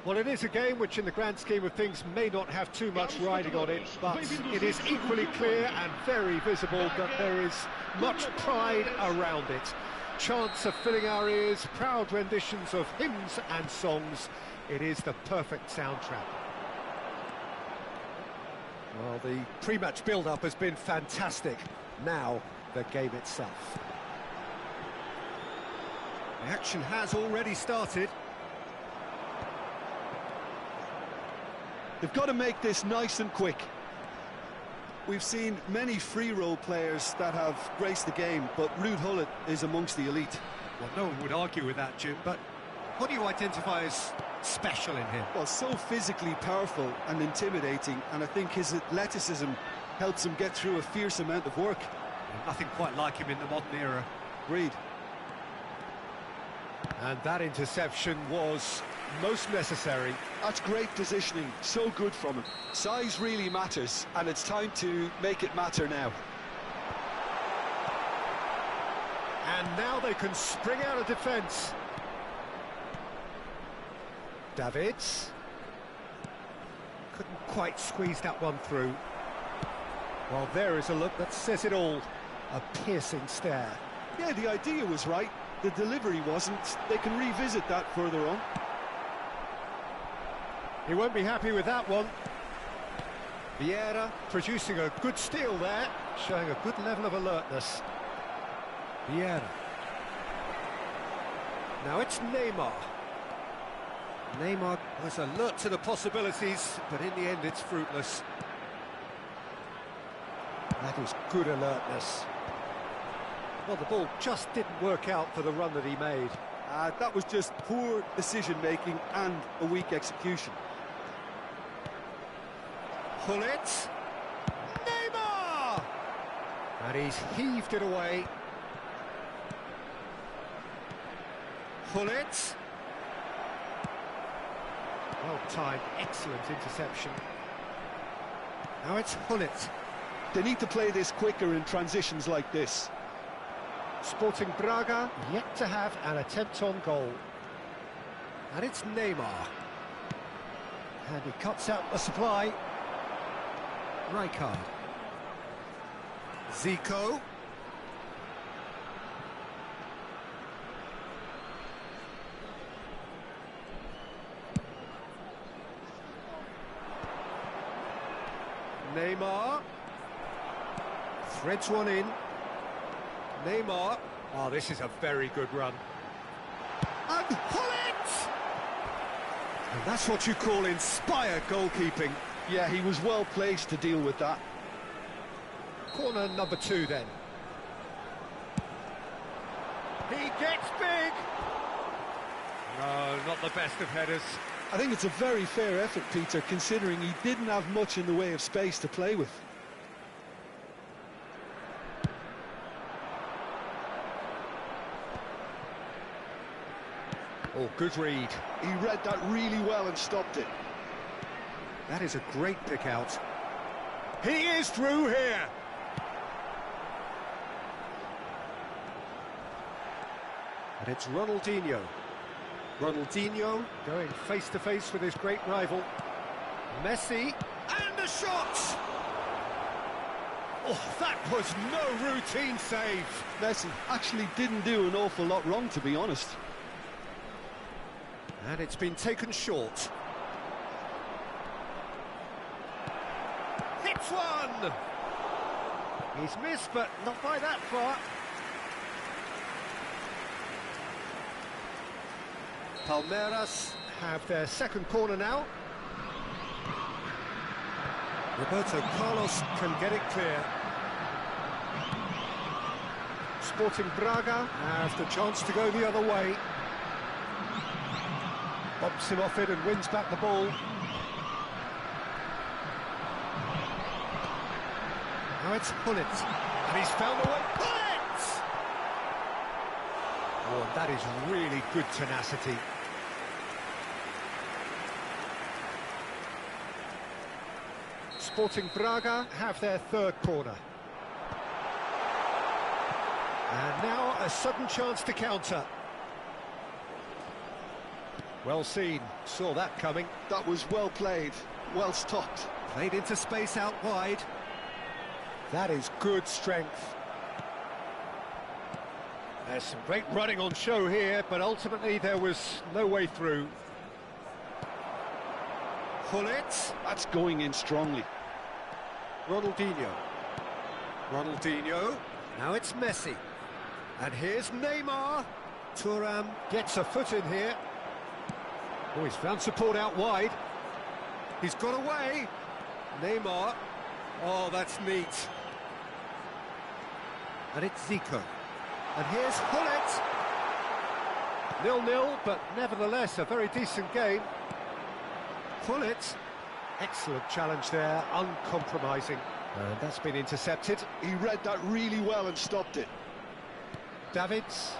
Well, it is a game which in the grand scheme of things may not have too much riding on it, but it is equally clear and very visible that there is much pride around it. Chants are filling our ears, proud renditions of hymns and songs. It is the perfect soundtrack. Well, the pre-match build-up has been fantastic. Now, the game itself. The action has already started. They've got to make this nice and quick. We've seen many free role players that have graced the game, but Ruud Gullit is amongst the elite. Well, no one would argue with that, Jim, but What do you identify as special in him? Well, so physically powerful and intimidating, and I think his athleticism helps him get through a fierce amount of work. Nothing quite like him in the modern era. Agreed. And that interception was most necessary. That's great positioning, so good from him. Size really matters, and it's time to make it matter now. And now they can spring out of defence. Davids. Couldn't quite squeeze that one through. Well, there is a look that says it all. A piercing stare. Yeah, the idea was right. The delivery wasn't. They can revisit that further on. He won't be happy with that one. Vieira producing a good steal there, showing a good level of alertness. Vieira. Now it's Neymar. Neymar was alert to the possibilities, but in the end it's fruitless. That is good alertness. Well, the ball just didn't work out for the run that he made. That was just poor decision-making and a weak execution. Gullit. Neymar! And he's heaved it away. Gullit. Well timed, excellent interception. Now it's Gullit. They need to play this quicker in transitions like this. Sporting Braga yet to have an attempt on goal. And it's Neymar. And he cuts out the supply. Rijkaard. Zico. Neymar. Threads one in. Neymar. Oh, this is a very good run. And Gullit! And that's what you call inspired goalkeeping. Yeah, he was well placed to deal with that. Corner number 2 then. He gets big! No, not the best of headers. I think it's a very fair effort, Peter, considering he didn't have much in the way of space to play with. Oh, good read. He read that really well and stopped it. That is a great pick out. He is through here. And it's Ronaldinho. Ronaldinho going face to face with his great rival. Messi, and a shot! Oh, that was no routine save. Messi actually didn't do an awful lot wrong, to be honest. And it's been taken short. Hits one! He's missed, but not by that far. Palmeiras have their second corner now. Roberto Carlos can get it clear. Sporting Braga have the chance to go the other way. Bumps him off it and wins back the ball. Now it's Gullit, and he's found a way. Gullit! Oh, and that is really good tenacity. Sporting Braga have their third corner. And now a sudden chance to counter. Well seen, saw that coming. That was well played, well stopped. Played into space out wide. That is good strength. There's some great running on show here, but ultimately there was no way through. Gullit. That's going in strongly. Ronaldinho. Ronaldinho. Now it's Messi. And here's Neymar. Thuram gets a foot in here. Oh, he's found support out wide. He's got away. Neymar. Oh, that's neat. And it's Zico. And here's Gullit. 0-0, but nevertheless a very decent game. Pullet, excellent challenge there, uncompromising. And that's been intercepted. He read that really well and stopped it. Davids.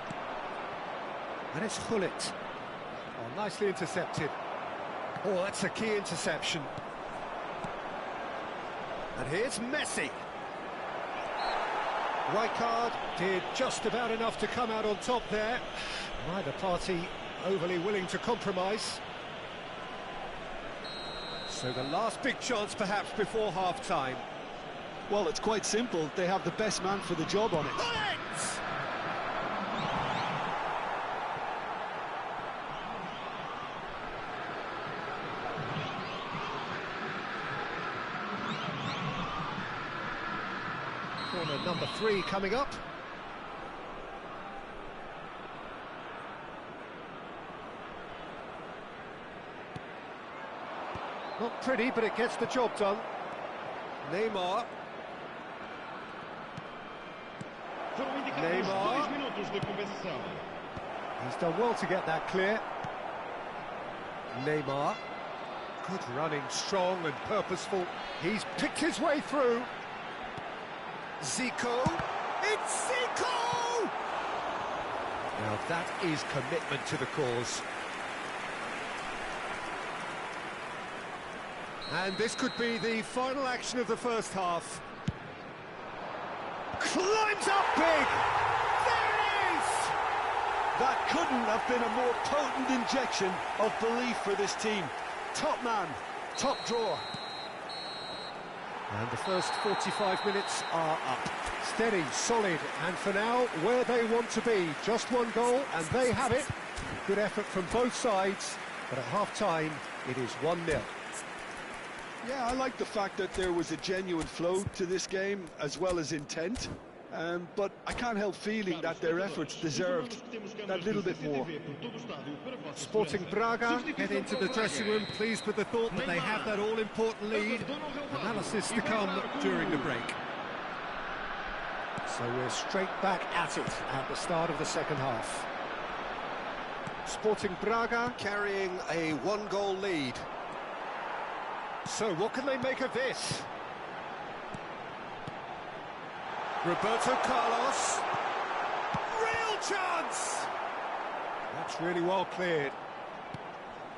And it's Hullet. Oh, nicely intercepted. Oh, that's a key interception. And here's Messi. Rijkaard did just about enough to come out on top there. Neither party overly willing to compromise. So the last big chance perhaps before half-time. Well, it's quite simple. They have the best man for the job on it. Bullet! Corner number 3 coming up. Not pretty, but it gets the job done. Neymar. Neymar. He's done well to get that clear. Neymar. Good running, strong and purposeful. He's picked his way through. Zico. It's Zico! Now that is commitment to the cause. And this could be the final action of the first half. Climbs up big! There it is! That couldn't have been a more potent injection of belief for this team. Top man, top drawer. And the first 45 minutes are up. Steady, solid, and for now, where they want to be. Just one goal, and they have it. Good effort from both sides, but at half-time, it is 1-0. Yeah, I like the fact that there was a genuine flow to this game, as well as intent. But I can't help feeling that their efforts deserved that little bit more. Sporting Braga head into the dressing room pleased with the thought that they have that all-important lead. Analysis to come during the break. So we're straight back at it at the start of the second half. Sporting Braga carrying a one-goal lead. So what can they make of this? Roberto Carlos. Real chance! That's really well cleared.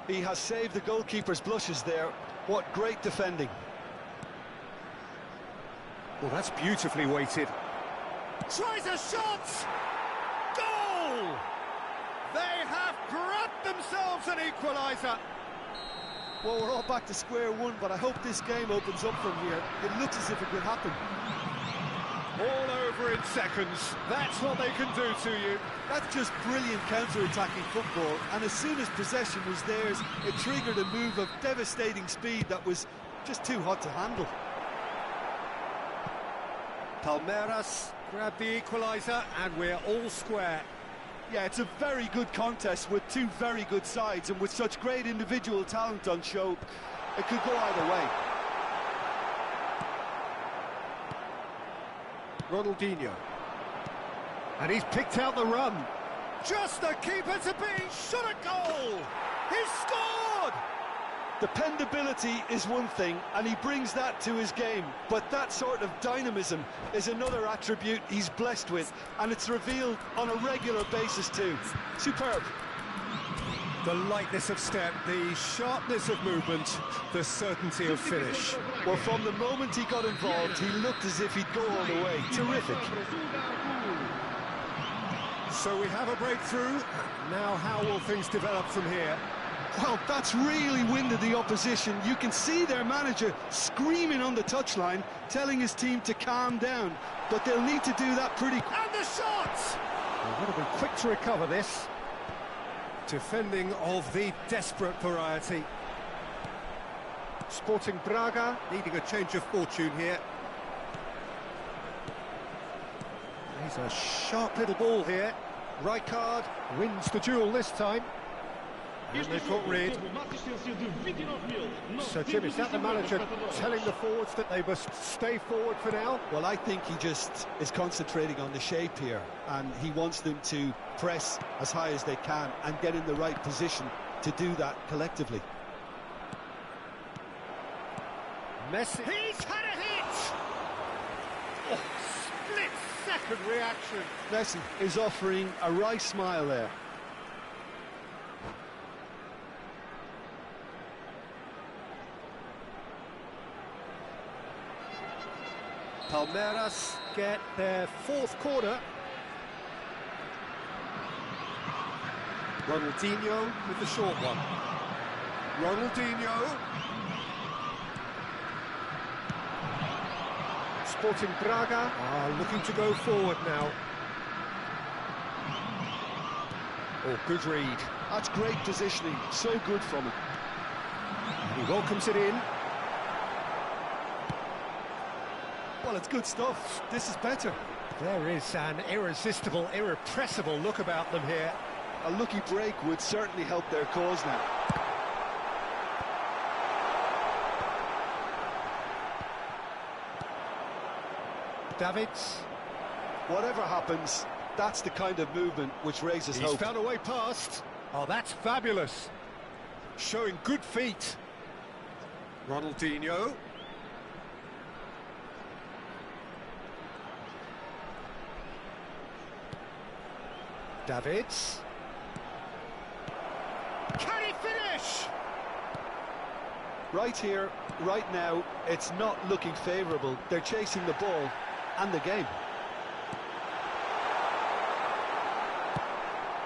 He has saved the goalkeeper's blushes there. What great defending. Well, that's beautifully weighted. Tries a shot! Goal! They have grabbed themselves an equaliser. Well, we're all back to square one, but I hope this game opens up from here. It looks as if it could happen. All over in seconds. That's what they can do to you. That's just brilliant counter-attacking football, and as soon as possession was theirs, it triggered a move of devastating speed that was just too hot to handle. Palmeiras grab the equaliser, and we're all square. Yeah, it's a very good contest with two very good sides, and with such great individual talent on show, it could go either way. Ronaldinho. And he's picked out the run. Just the keeper to beat. Shot a goal. He's scored. Dependability is one thing, and he brings that to his game, but that sort of dynamism is another attribute he's blessed with, and it's revealed on a regular basis too. Superb. The lightness of step, the sharpness of movement, the certainty of finish. Well, from the moment he got involved, he looked as if he'd go all the way. Terrific. So we have a breakthrough. Now how will things develop from here? Well, that's really winded the opposition. You can see their manager screaming on the touchline, telling his team to calm down. But they'll need to do that pretty quick. And the shot! They've got to be quick to recover this. Defending of the desperate variety. Sporting Braga needing a change of fortune here. He's a sharp little ball here. Rijkaard wins the duel this time. And Este they've jogo got rid. teve uma assistência de 29.000. So Jim, is that the manager telling the forwards that they must stay forward for now? Well, I think he just is concentrating on the shape here, and he wants them to press as high as they can and get in the right position to do that collectively. Messi. He's had a hit! Oh, split-second reaction. Messi is offering a wry smile there. Palmeiras get their fourth corner. Ronaldinho with the short one. Ronaldinho. Sporting Braga are looking to go forward now. Oh, good read. That's great positioning, so good from him. He welcomes it in. Well, it's good stuff. This is better. There is an irresistible, irrepressible look about them here. A lucky break would certainly help their cause now. Davids. Whatever happens, that's the kind of movement which raises He's hope. found a way past. Oh, that's fabulous. Showing good feet. Ronaldinho. Davids. Can he finish? Right here, right now, it's not looking favourable. They're chasing the ball and the game.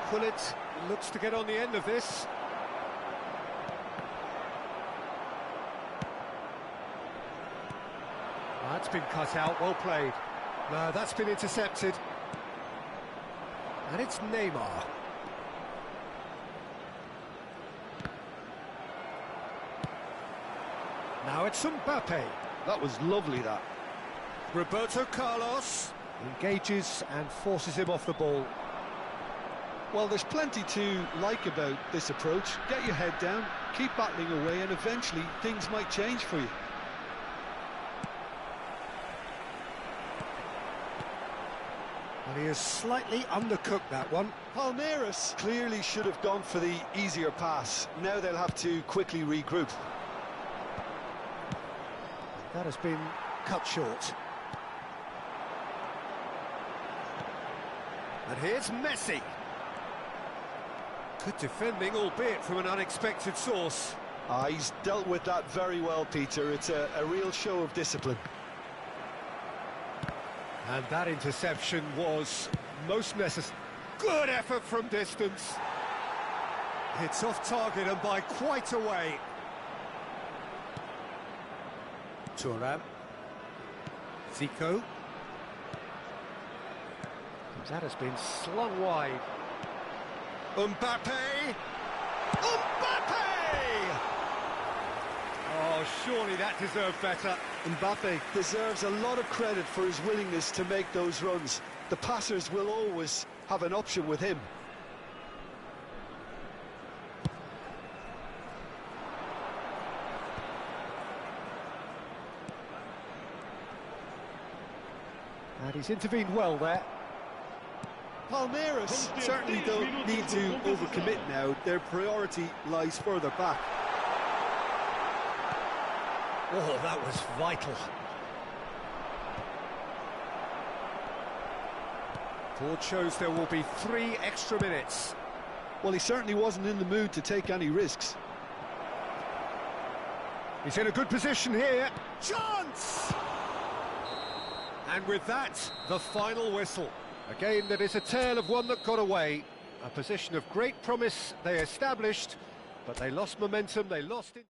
Koller looks to get on the end of this. That's been cut out, well played. No, that's been intercepted. And it's Neymar. Now it's Mbappe. That was lovely, that. Roberto Carlos engages and forces him off the ball. Well, there's plenty to like about this approach. Get your head down, keep battling away, and eventually things might change for you. And he has slightly undercooked that one. Palmeiras clearly should have gone for the easier pass. Now they'll have to quickly regroup. That has been cut short. And here's Messi. Good defending, albeit from an unexpected source. He's dealt with that very well, Peter. It's a real show of discipline. And that interception was most necessary. Good effort from distance. It's off target and by quite a way. Thuram. Zico. That has been slung wide. Mbappe! Mbappe! Oh, surely that deserved better. Mbappe deserves a lot of credit for his willingness to make those runs. The passers will always have an option with him. And he's intervened well there. Palmeiras certainly don't need to overcommit now. Their priority lies further back. Oh, that was vital. Board shows there will be 3 extra minutes. Well, he certainly wasn't in the mood to take any risks. He's in a good position here. Chance! And with that, the final whistle. A game that is a tale of one that got away. A position of great promise they established, but they lost momentum, they lost it.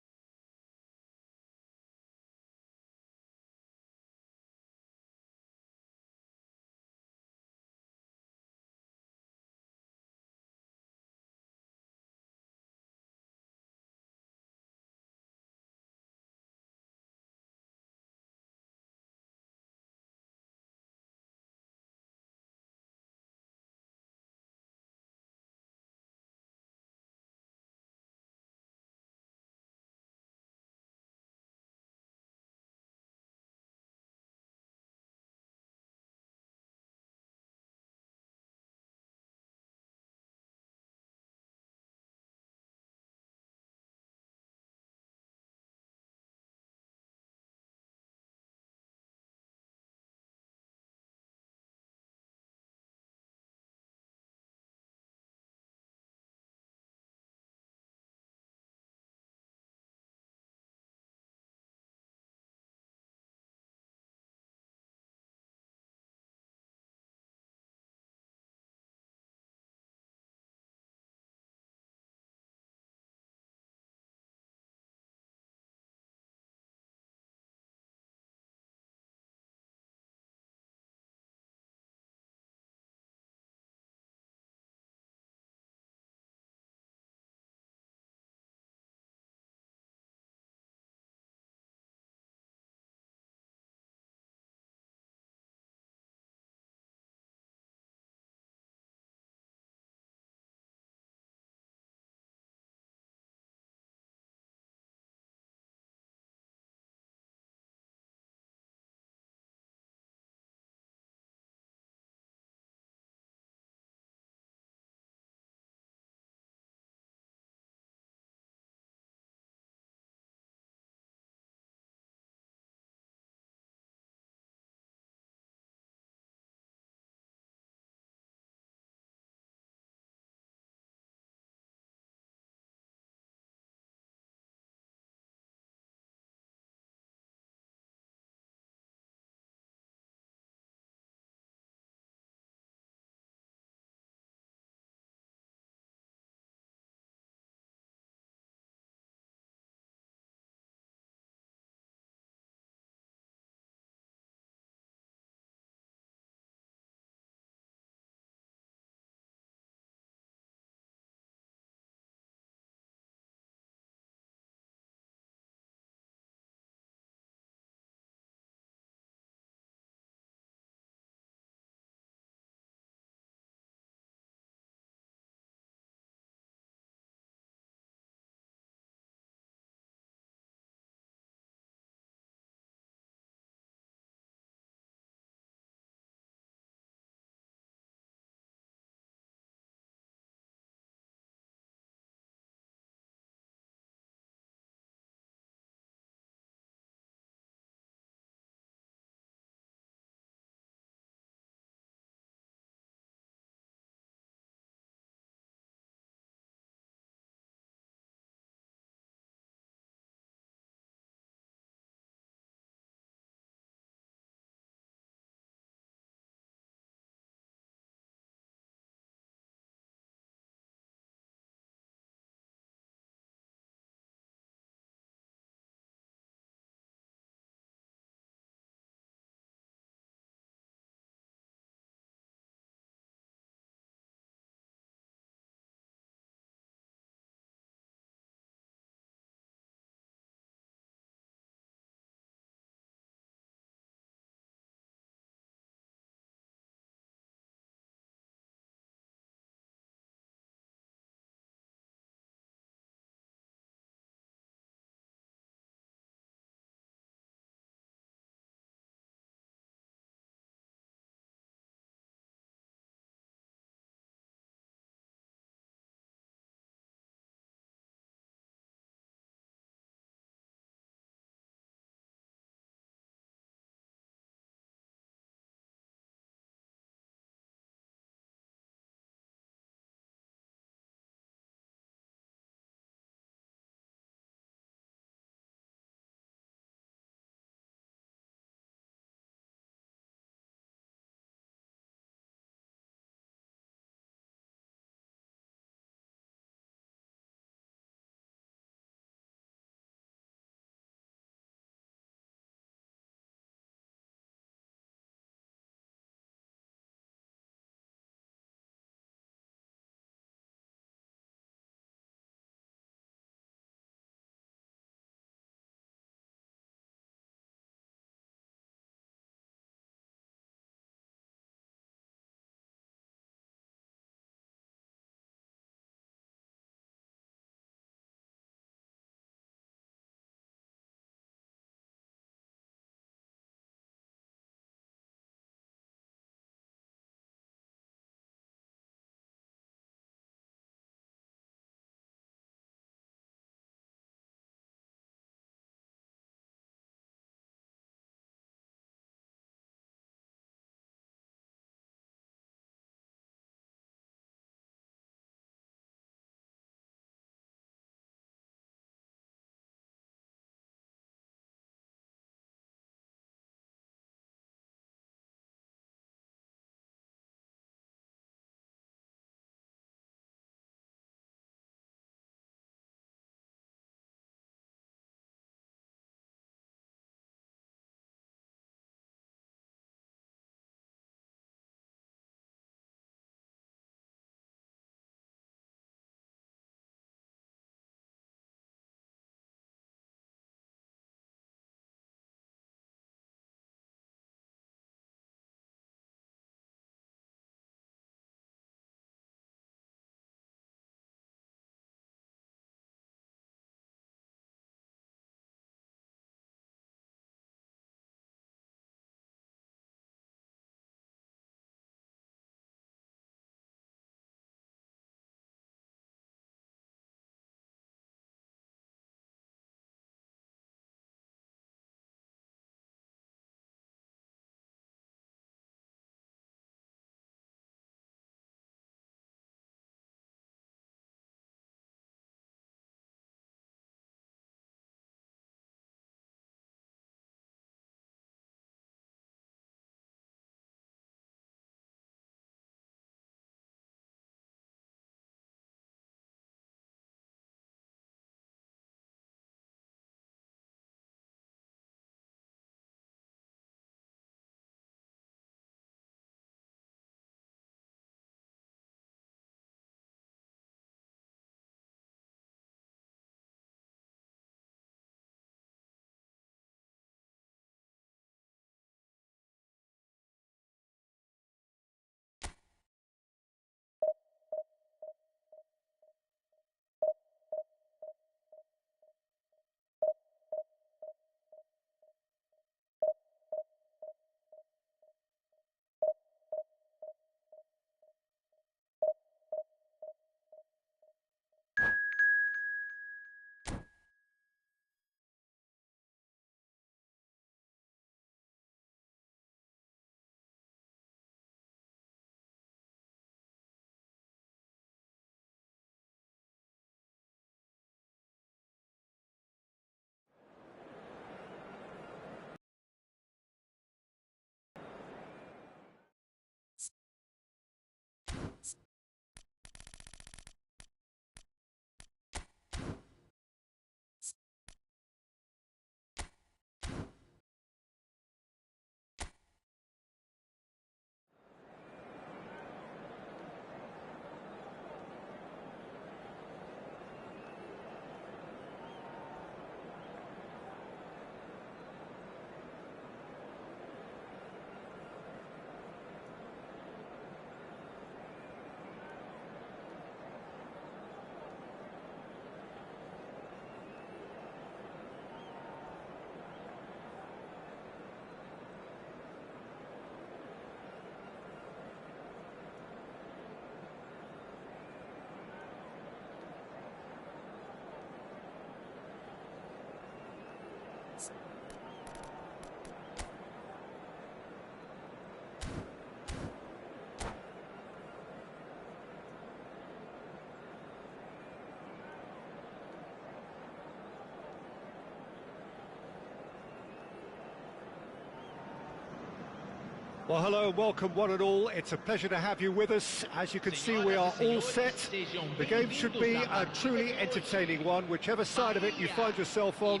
Well, hello and welcome one and all. It's a pleasure to have you with us. As you can see, we are all set. The game should be a truly entertaining one, whichever side of it you find yourself on.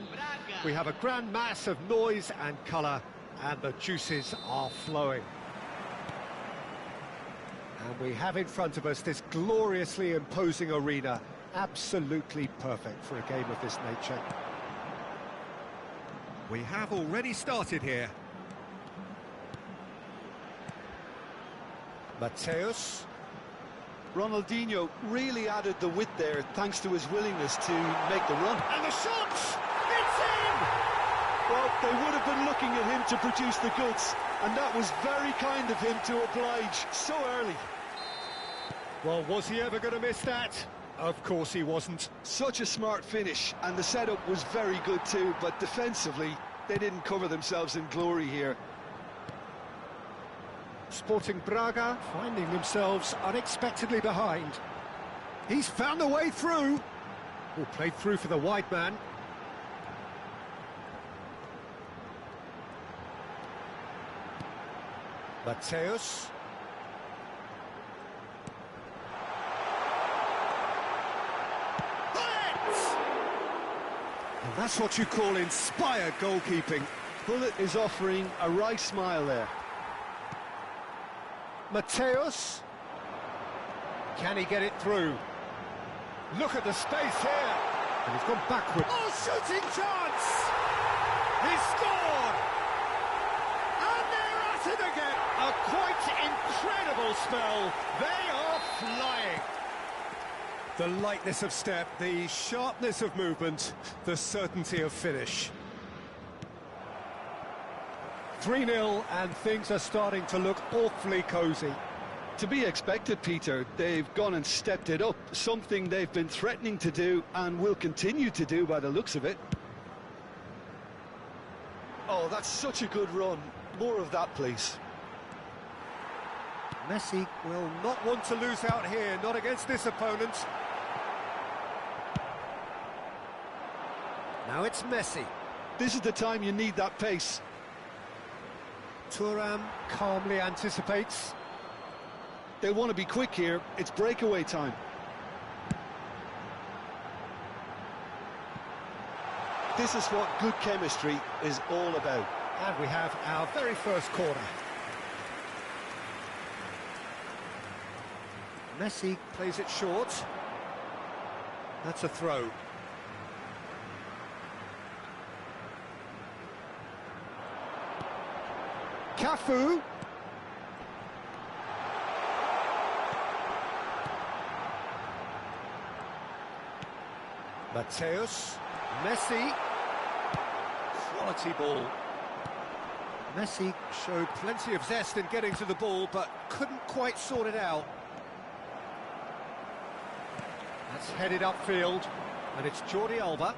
We have a grand mass of noise and colour, and the juices are flowing. And we have in front of us this gloriously imposing arena, absolutely perfect for a game of this nature. We have already started here. Mateus. Ronaldinho really added the width there thanks to his willingness to make the run. And the shot! It's in! Well, they would have been looking at him to produce the goods, and that was very kind of him to oblige so early. Well, was he ever going to miss that? Of course he wasn't. Such a smart finish, and the setup was very good too, but defensively, they didn't cover themselves in glory here. Sporting Braga finding themselves unexpectedly behind. He's found a way through. Oh, played through for the wide man. Mateus. And that's what you call inspired goalkeeping. Bullet is offering a right smile there. Mateus. Can he get it through? Look at the space here. And he's gone backward. Oh, shooting chance! He scored! And they're at it again! A quite incredible spell. They are flying. The lightness of step, the sharpness of movement, the certainty of finish. 3-0, and things are starting to look awfully cosy. To be expected, Peter. They've gone and stepped it up, something they've been threatening to do and will continue to do by the looks of it. Oh, that's such a good run. More of that, please. Messi will not want to lose out here, not against this opponent. Now it's Messi. This is the time you need that pace. Thuram calmly anticipates. They want to be quick here. It's breakaway time. This is what good chemistry is all about. And we have our very first corner. Messi plays it short. That's a throw. Cafu. Mateus. Messi. Quality ball. Messi showed plenty of zest in getting to the ball, but couldn't quite sort it out. That's headed upfield, and it's Jordi Alba.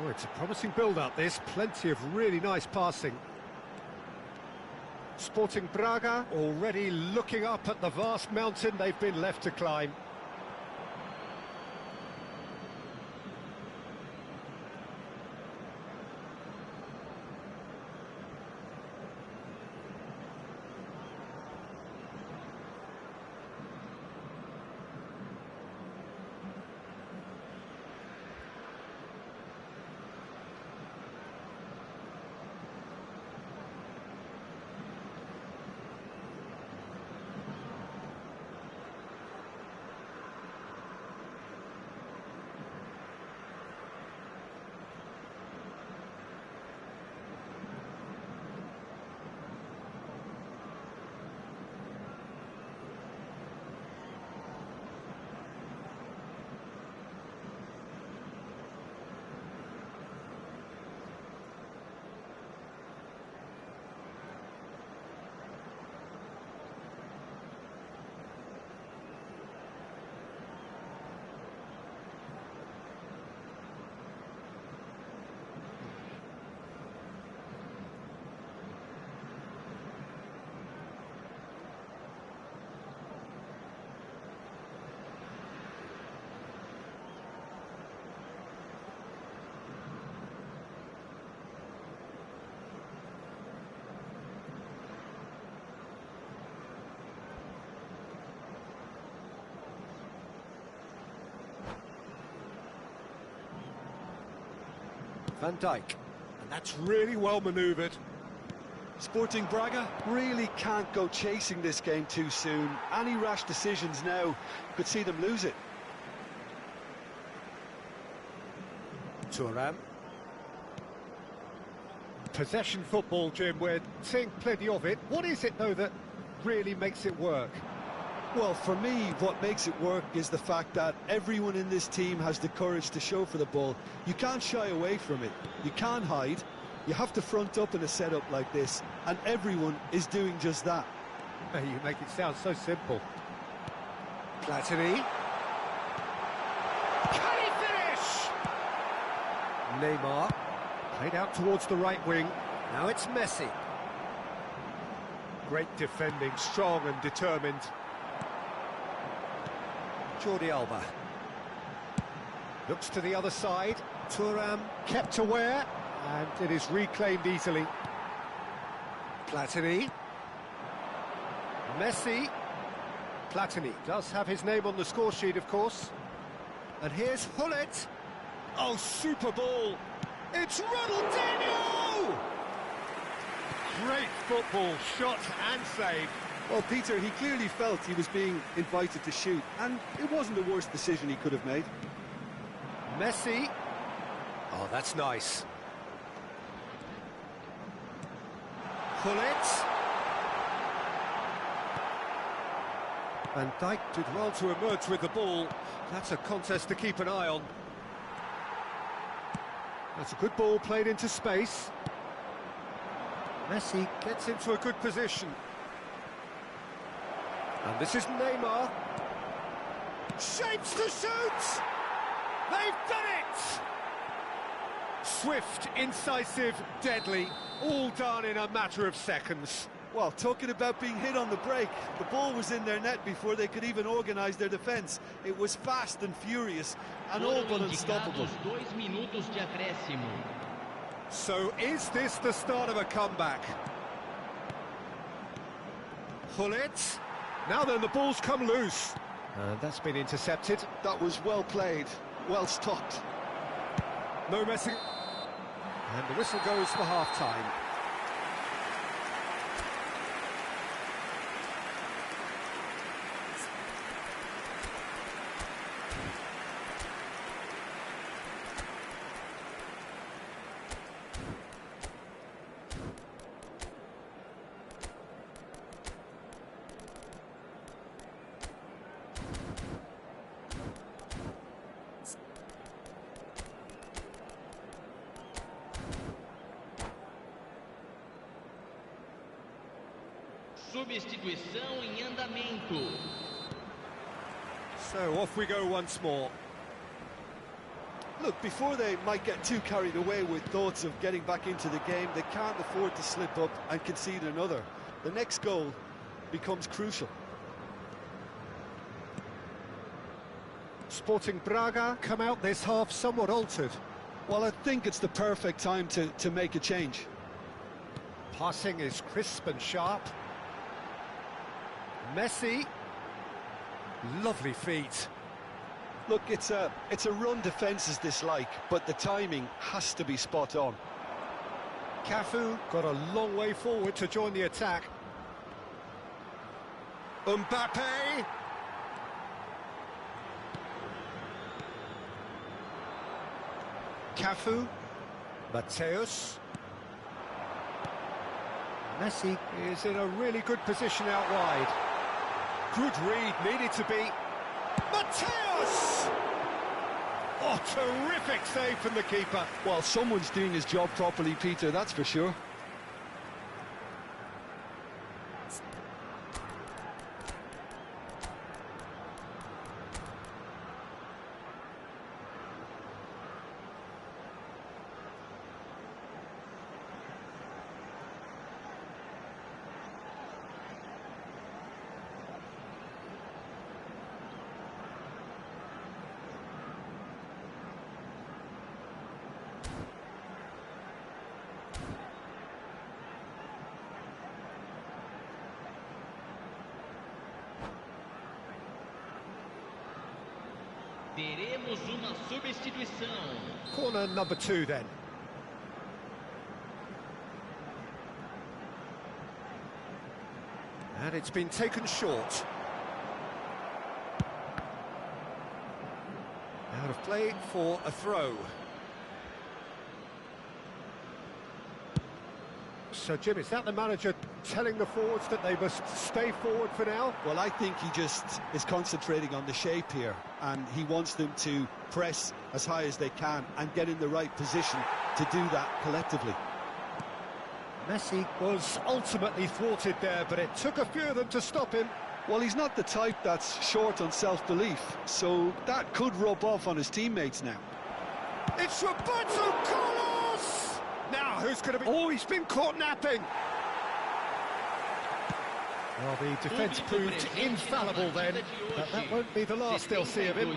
Oh, it's a promising build-up, this. Plenty of really nice passing. Sporting Braga already looking up at the vast mountain they've been left to climb. Van Dijk. And that's really well manoeuvred. Sporting Braga really can't go chasing this game too soon. Any rash decisions now could see them lose it. Thuram. Possession football, Jim, we're seeing plenty of it. What is it, though, that really makes it work? Well, for me, what makes it work is the fact that everyone in this team has the courage to show for the ball. You can't shy away from it. You can't hide. You have to front up in a setup like this, and everyone is doing just that. You make it sound so simple. Platini. Can he finish? Neymar. Played out towards the right wing. Now it's Messi. Great defending, strong and determined. Jordi Alba. Looks to the other side. Thuram kept aware, and it is reclaimed easily. Platini. Messi. Platini does have his name on the score sheet, of course. And here's Hullet. Oh, super ball. It's Ronaldinho! Great football, shot and save. Well, Peter, he clearly felt he was being invited to shoot, and it wasn't the worst decision he could have made. Messi. Oh, that's nice. Hullet. Van Dijk did well to emerge with the ball. That's a contest to keep an eye on. That's a good ball played into space. Messi gets into a good position. And this is Neymar. Shapes to shoot! They've done it! Swift, incisive, deadly, all done in a matter of seconds. Well, talking about being hit on the break, the ball was in their net before they could even organise their defence. It was fast and furious, and all but unstoppable. 2 minutos de acréscimo. So is this the start of a comeback? Hullet. Now then, the ball's come loose. And that's been intercepted. That was well played, well stopped. No messing. And the whistle goes for half-time. Substituição em andamento. So off we go once more. Look, before they might get too carried away with thoughts of getting back into the game, they can't afford to slip up and concede another. The next goal becomes crucial. Sporting Braga come out this half somewhat altered. Well, I think it's the perfect time to make a change. Passing is crisp and sharp. Messi. Lovely feet. Look, it's a run defences dislike, but the timing has to be spot on. Cafu got a long way forward to join the attack. Mbappe. Cafu. Mateus. Messi is in a really good position out wide. Good read, needed to be. Mateus! Oh, terrific save from the keeper. Well, someone's doing his job properly, Peter, that's for sure. Teremos uma substituição. Corner number 2 then. And it's been taken short. Out of play for a throw. So, Jim, is that the manager telling the forwards that they must stay forward for now? Well, I think he just is concentrating on the shape here, and he wants them to press as high as they can and get in the right position to do that collectively. Messi was ultimately thwarted there, but it took a few of them to stop him. Well, he's not the type that's short on self-belief, so that could rub off on his teammates now. It's Roberto Carlos! Now, who's going to be... Oh, he's been caught napping! Well, the defence proved infallible then, but that won't be the last they'll see of him.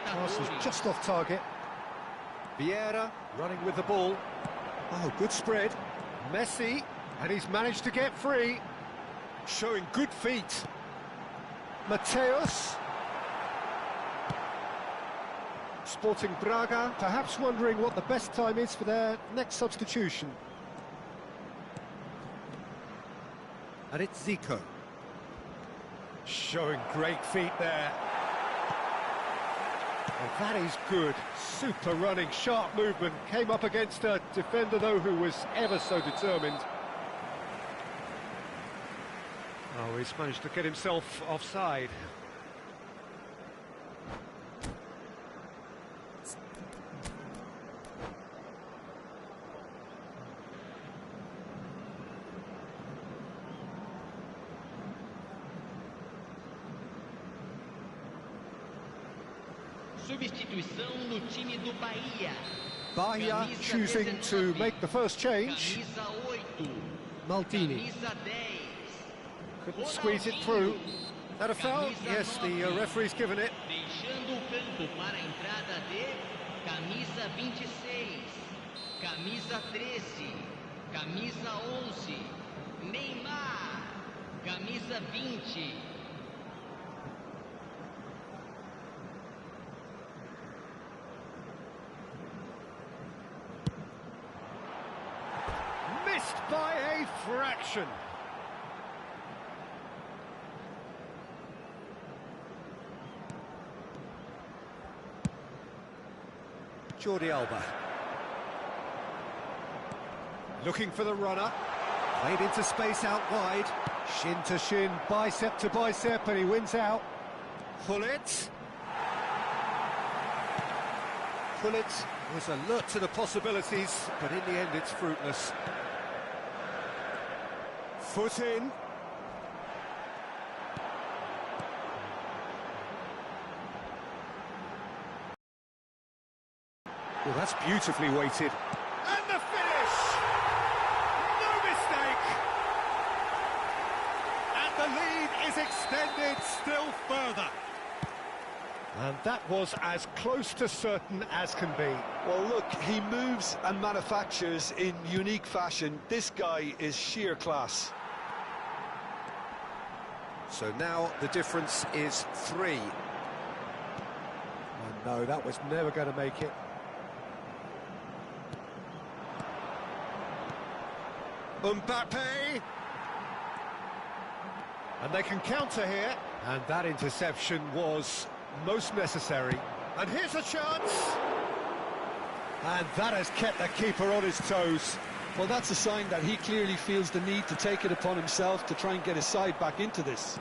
Pass was just off target. Vieira running with the ball. Oh, good spread. Messi, and he's managed to get free. Showing good feet. Mateus. Sporting Braga, perhaps wondering what the best time is for their next substitution. And it's Zico. Showing great feet there. Well, that is good. Super running, sharp movement. Came up against a defender, though, who was ever so determined. Oh, he's managed to get himself offside. Substituição no time do Bahia. Bahia choosing to make the first change. Camisa 8. Maldini. Camisa 10. Couldn't squeeze it through. Is that a foul? Yes, the referee's given it. Deixando o campo para a entrada de camisa 26, camisa 13, camisa 11, Neymar, camisa 20. Missed by a fraction. Jordi Alba. Looking for the runner. Played into space out wide. Shin to shin, bicep to bicep, and he wins out. Gullit. Gullit was alert to the possibilities, but in the end it's fruitless. Foot in. Well, that's beautifully weighted. And the finish! No mistake! And the lead is extended still further. And that was as close to certain as can be. Well, look, he moves and manufactures in unique fashion. This guy is sheer class. So now the difference is 3. Oh no, that was never going to make it. Mbappe! And they can counter here. And that interception was most necessary. And here's a chance! And that has kept the keeper on his toes. Well, that's a sign that he clearly feels the need to take it upon himself to try and get his side back into this.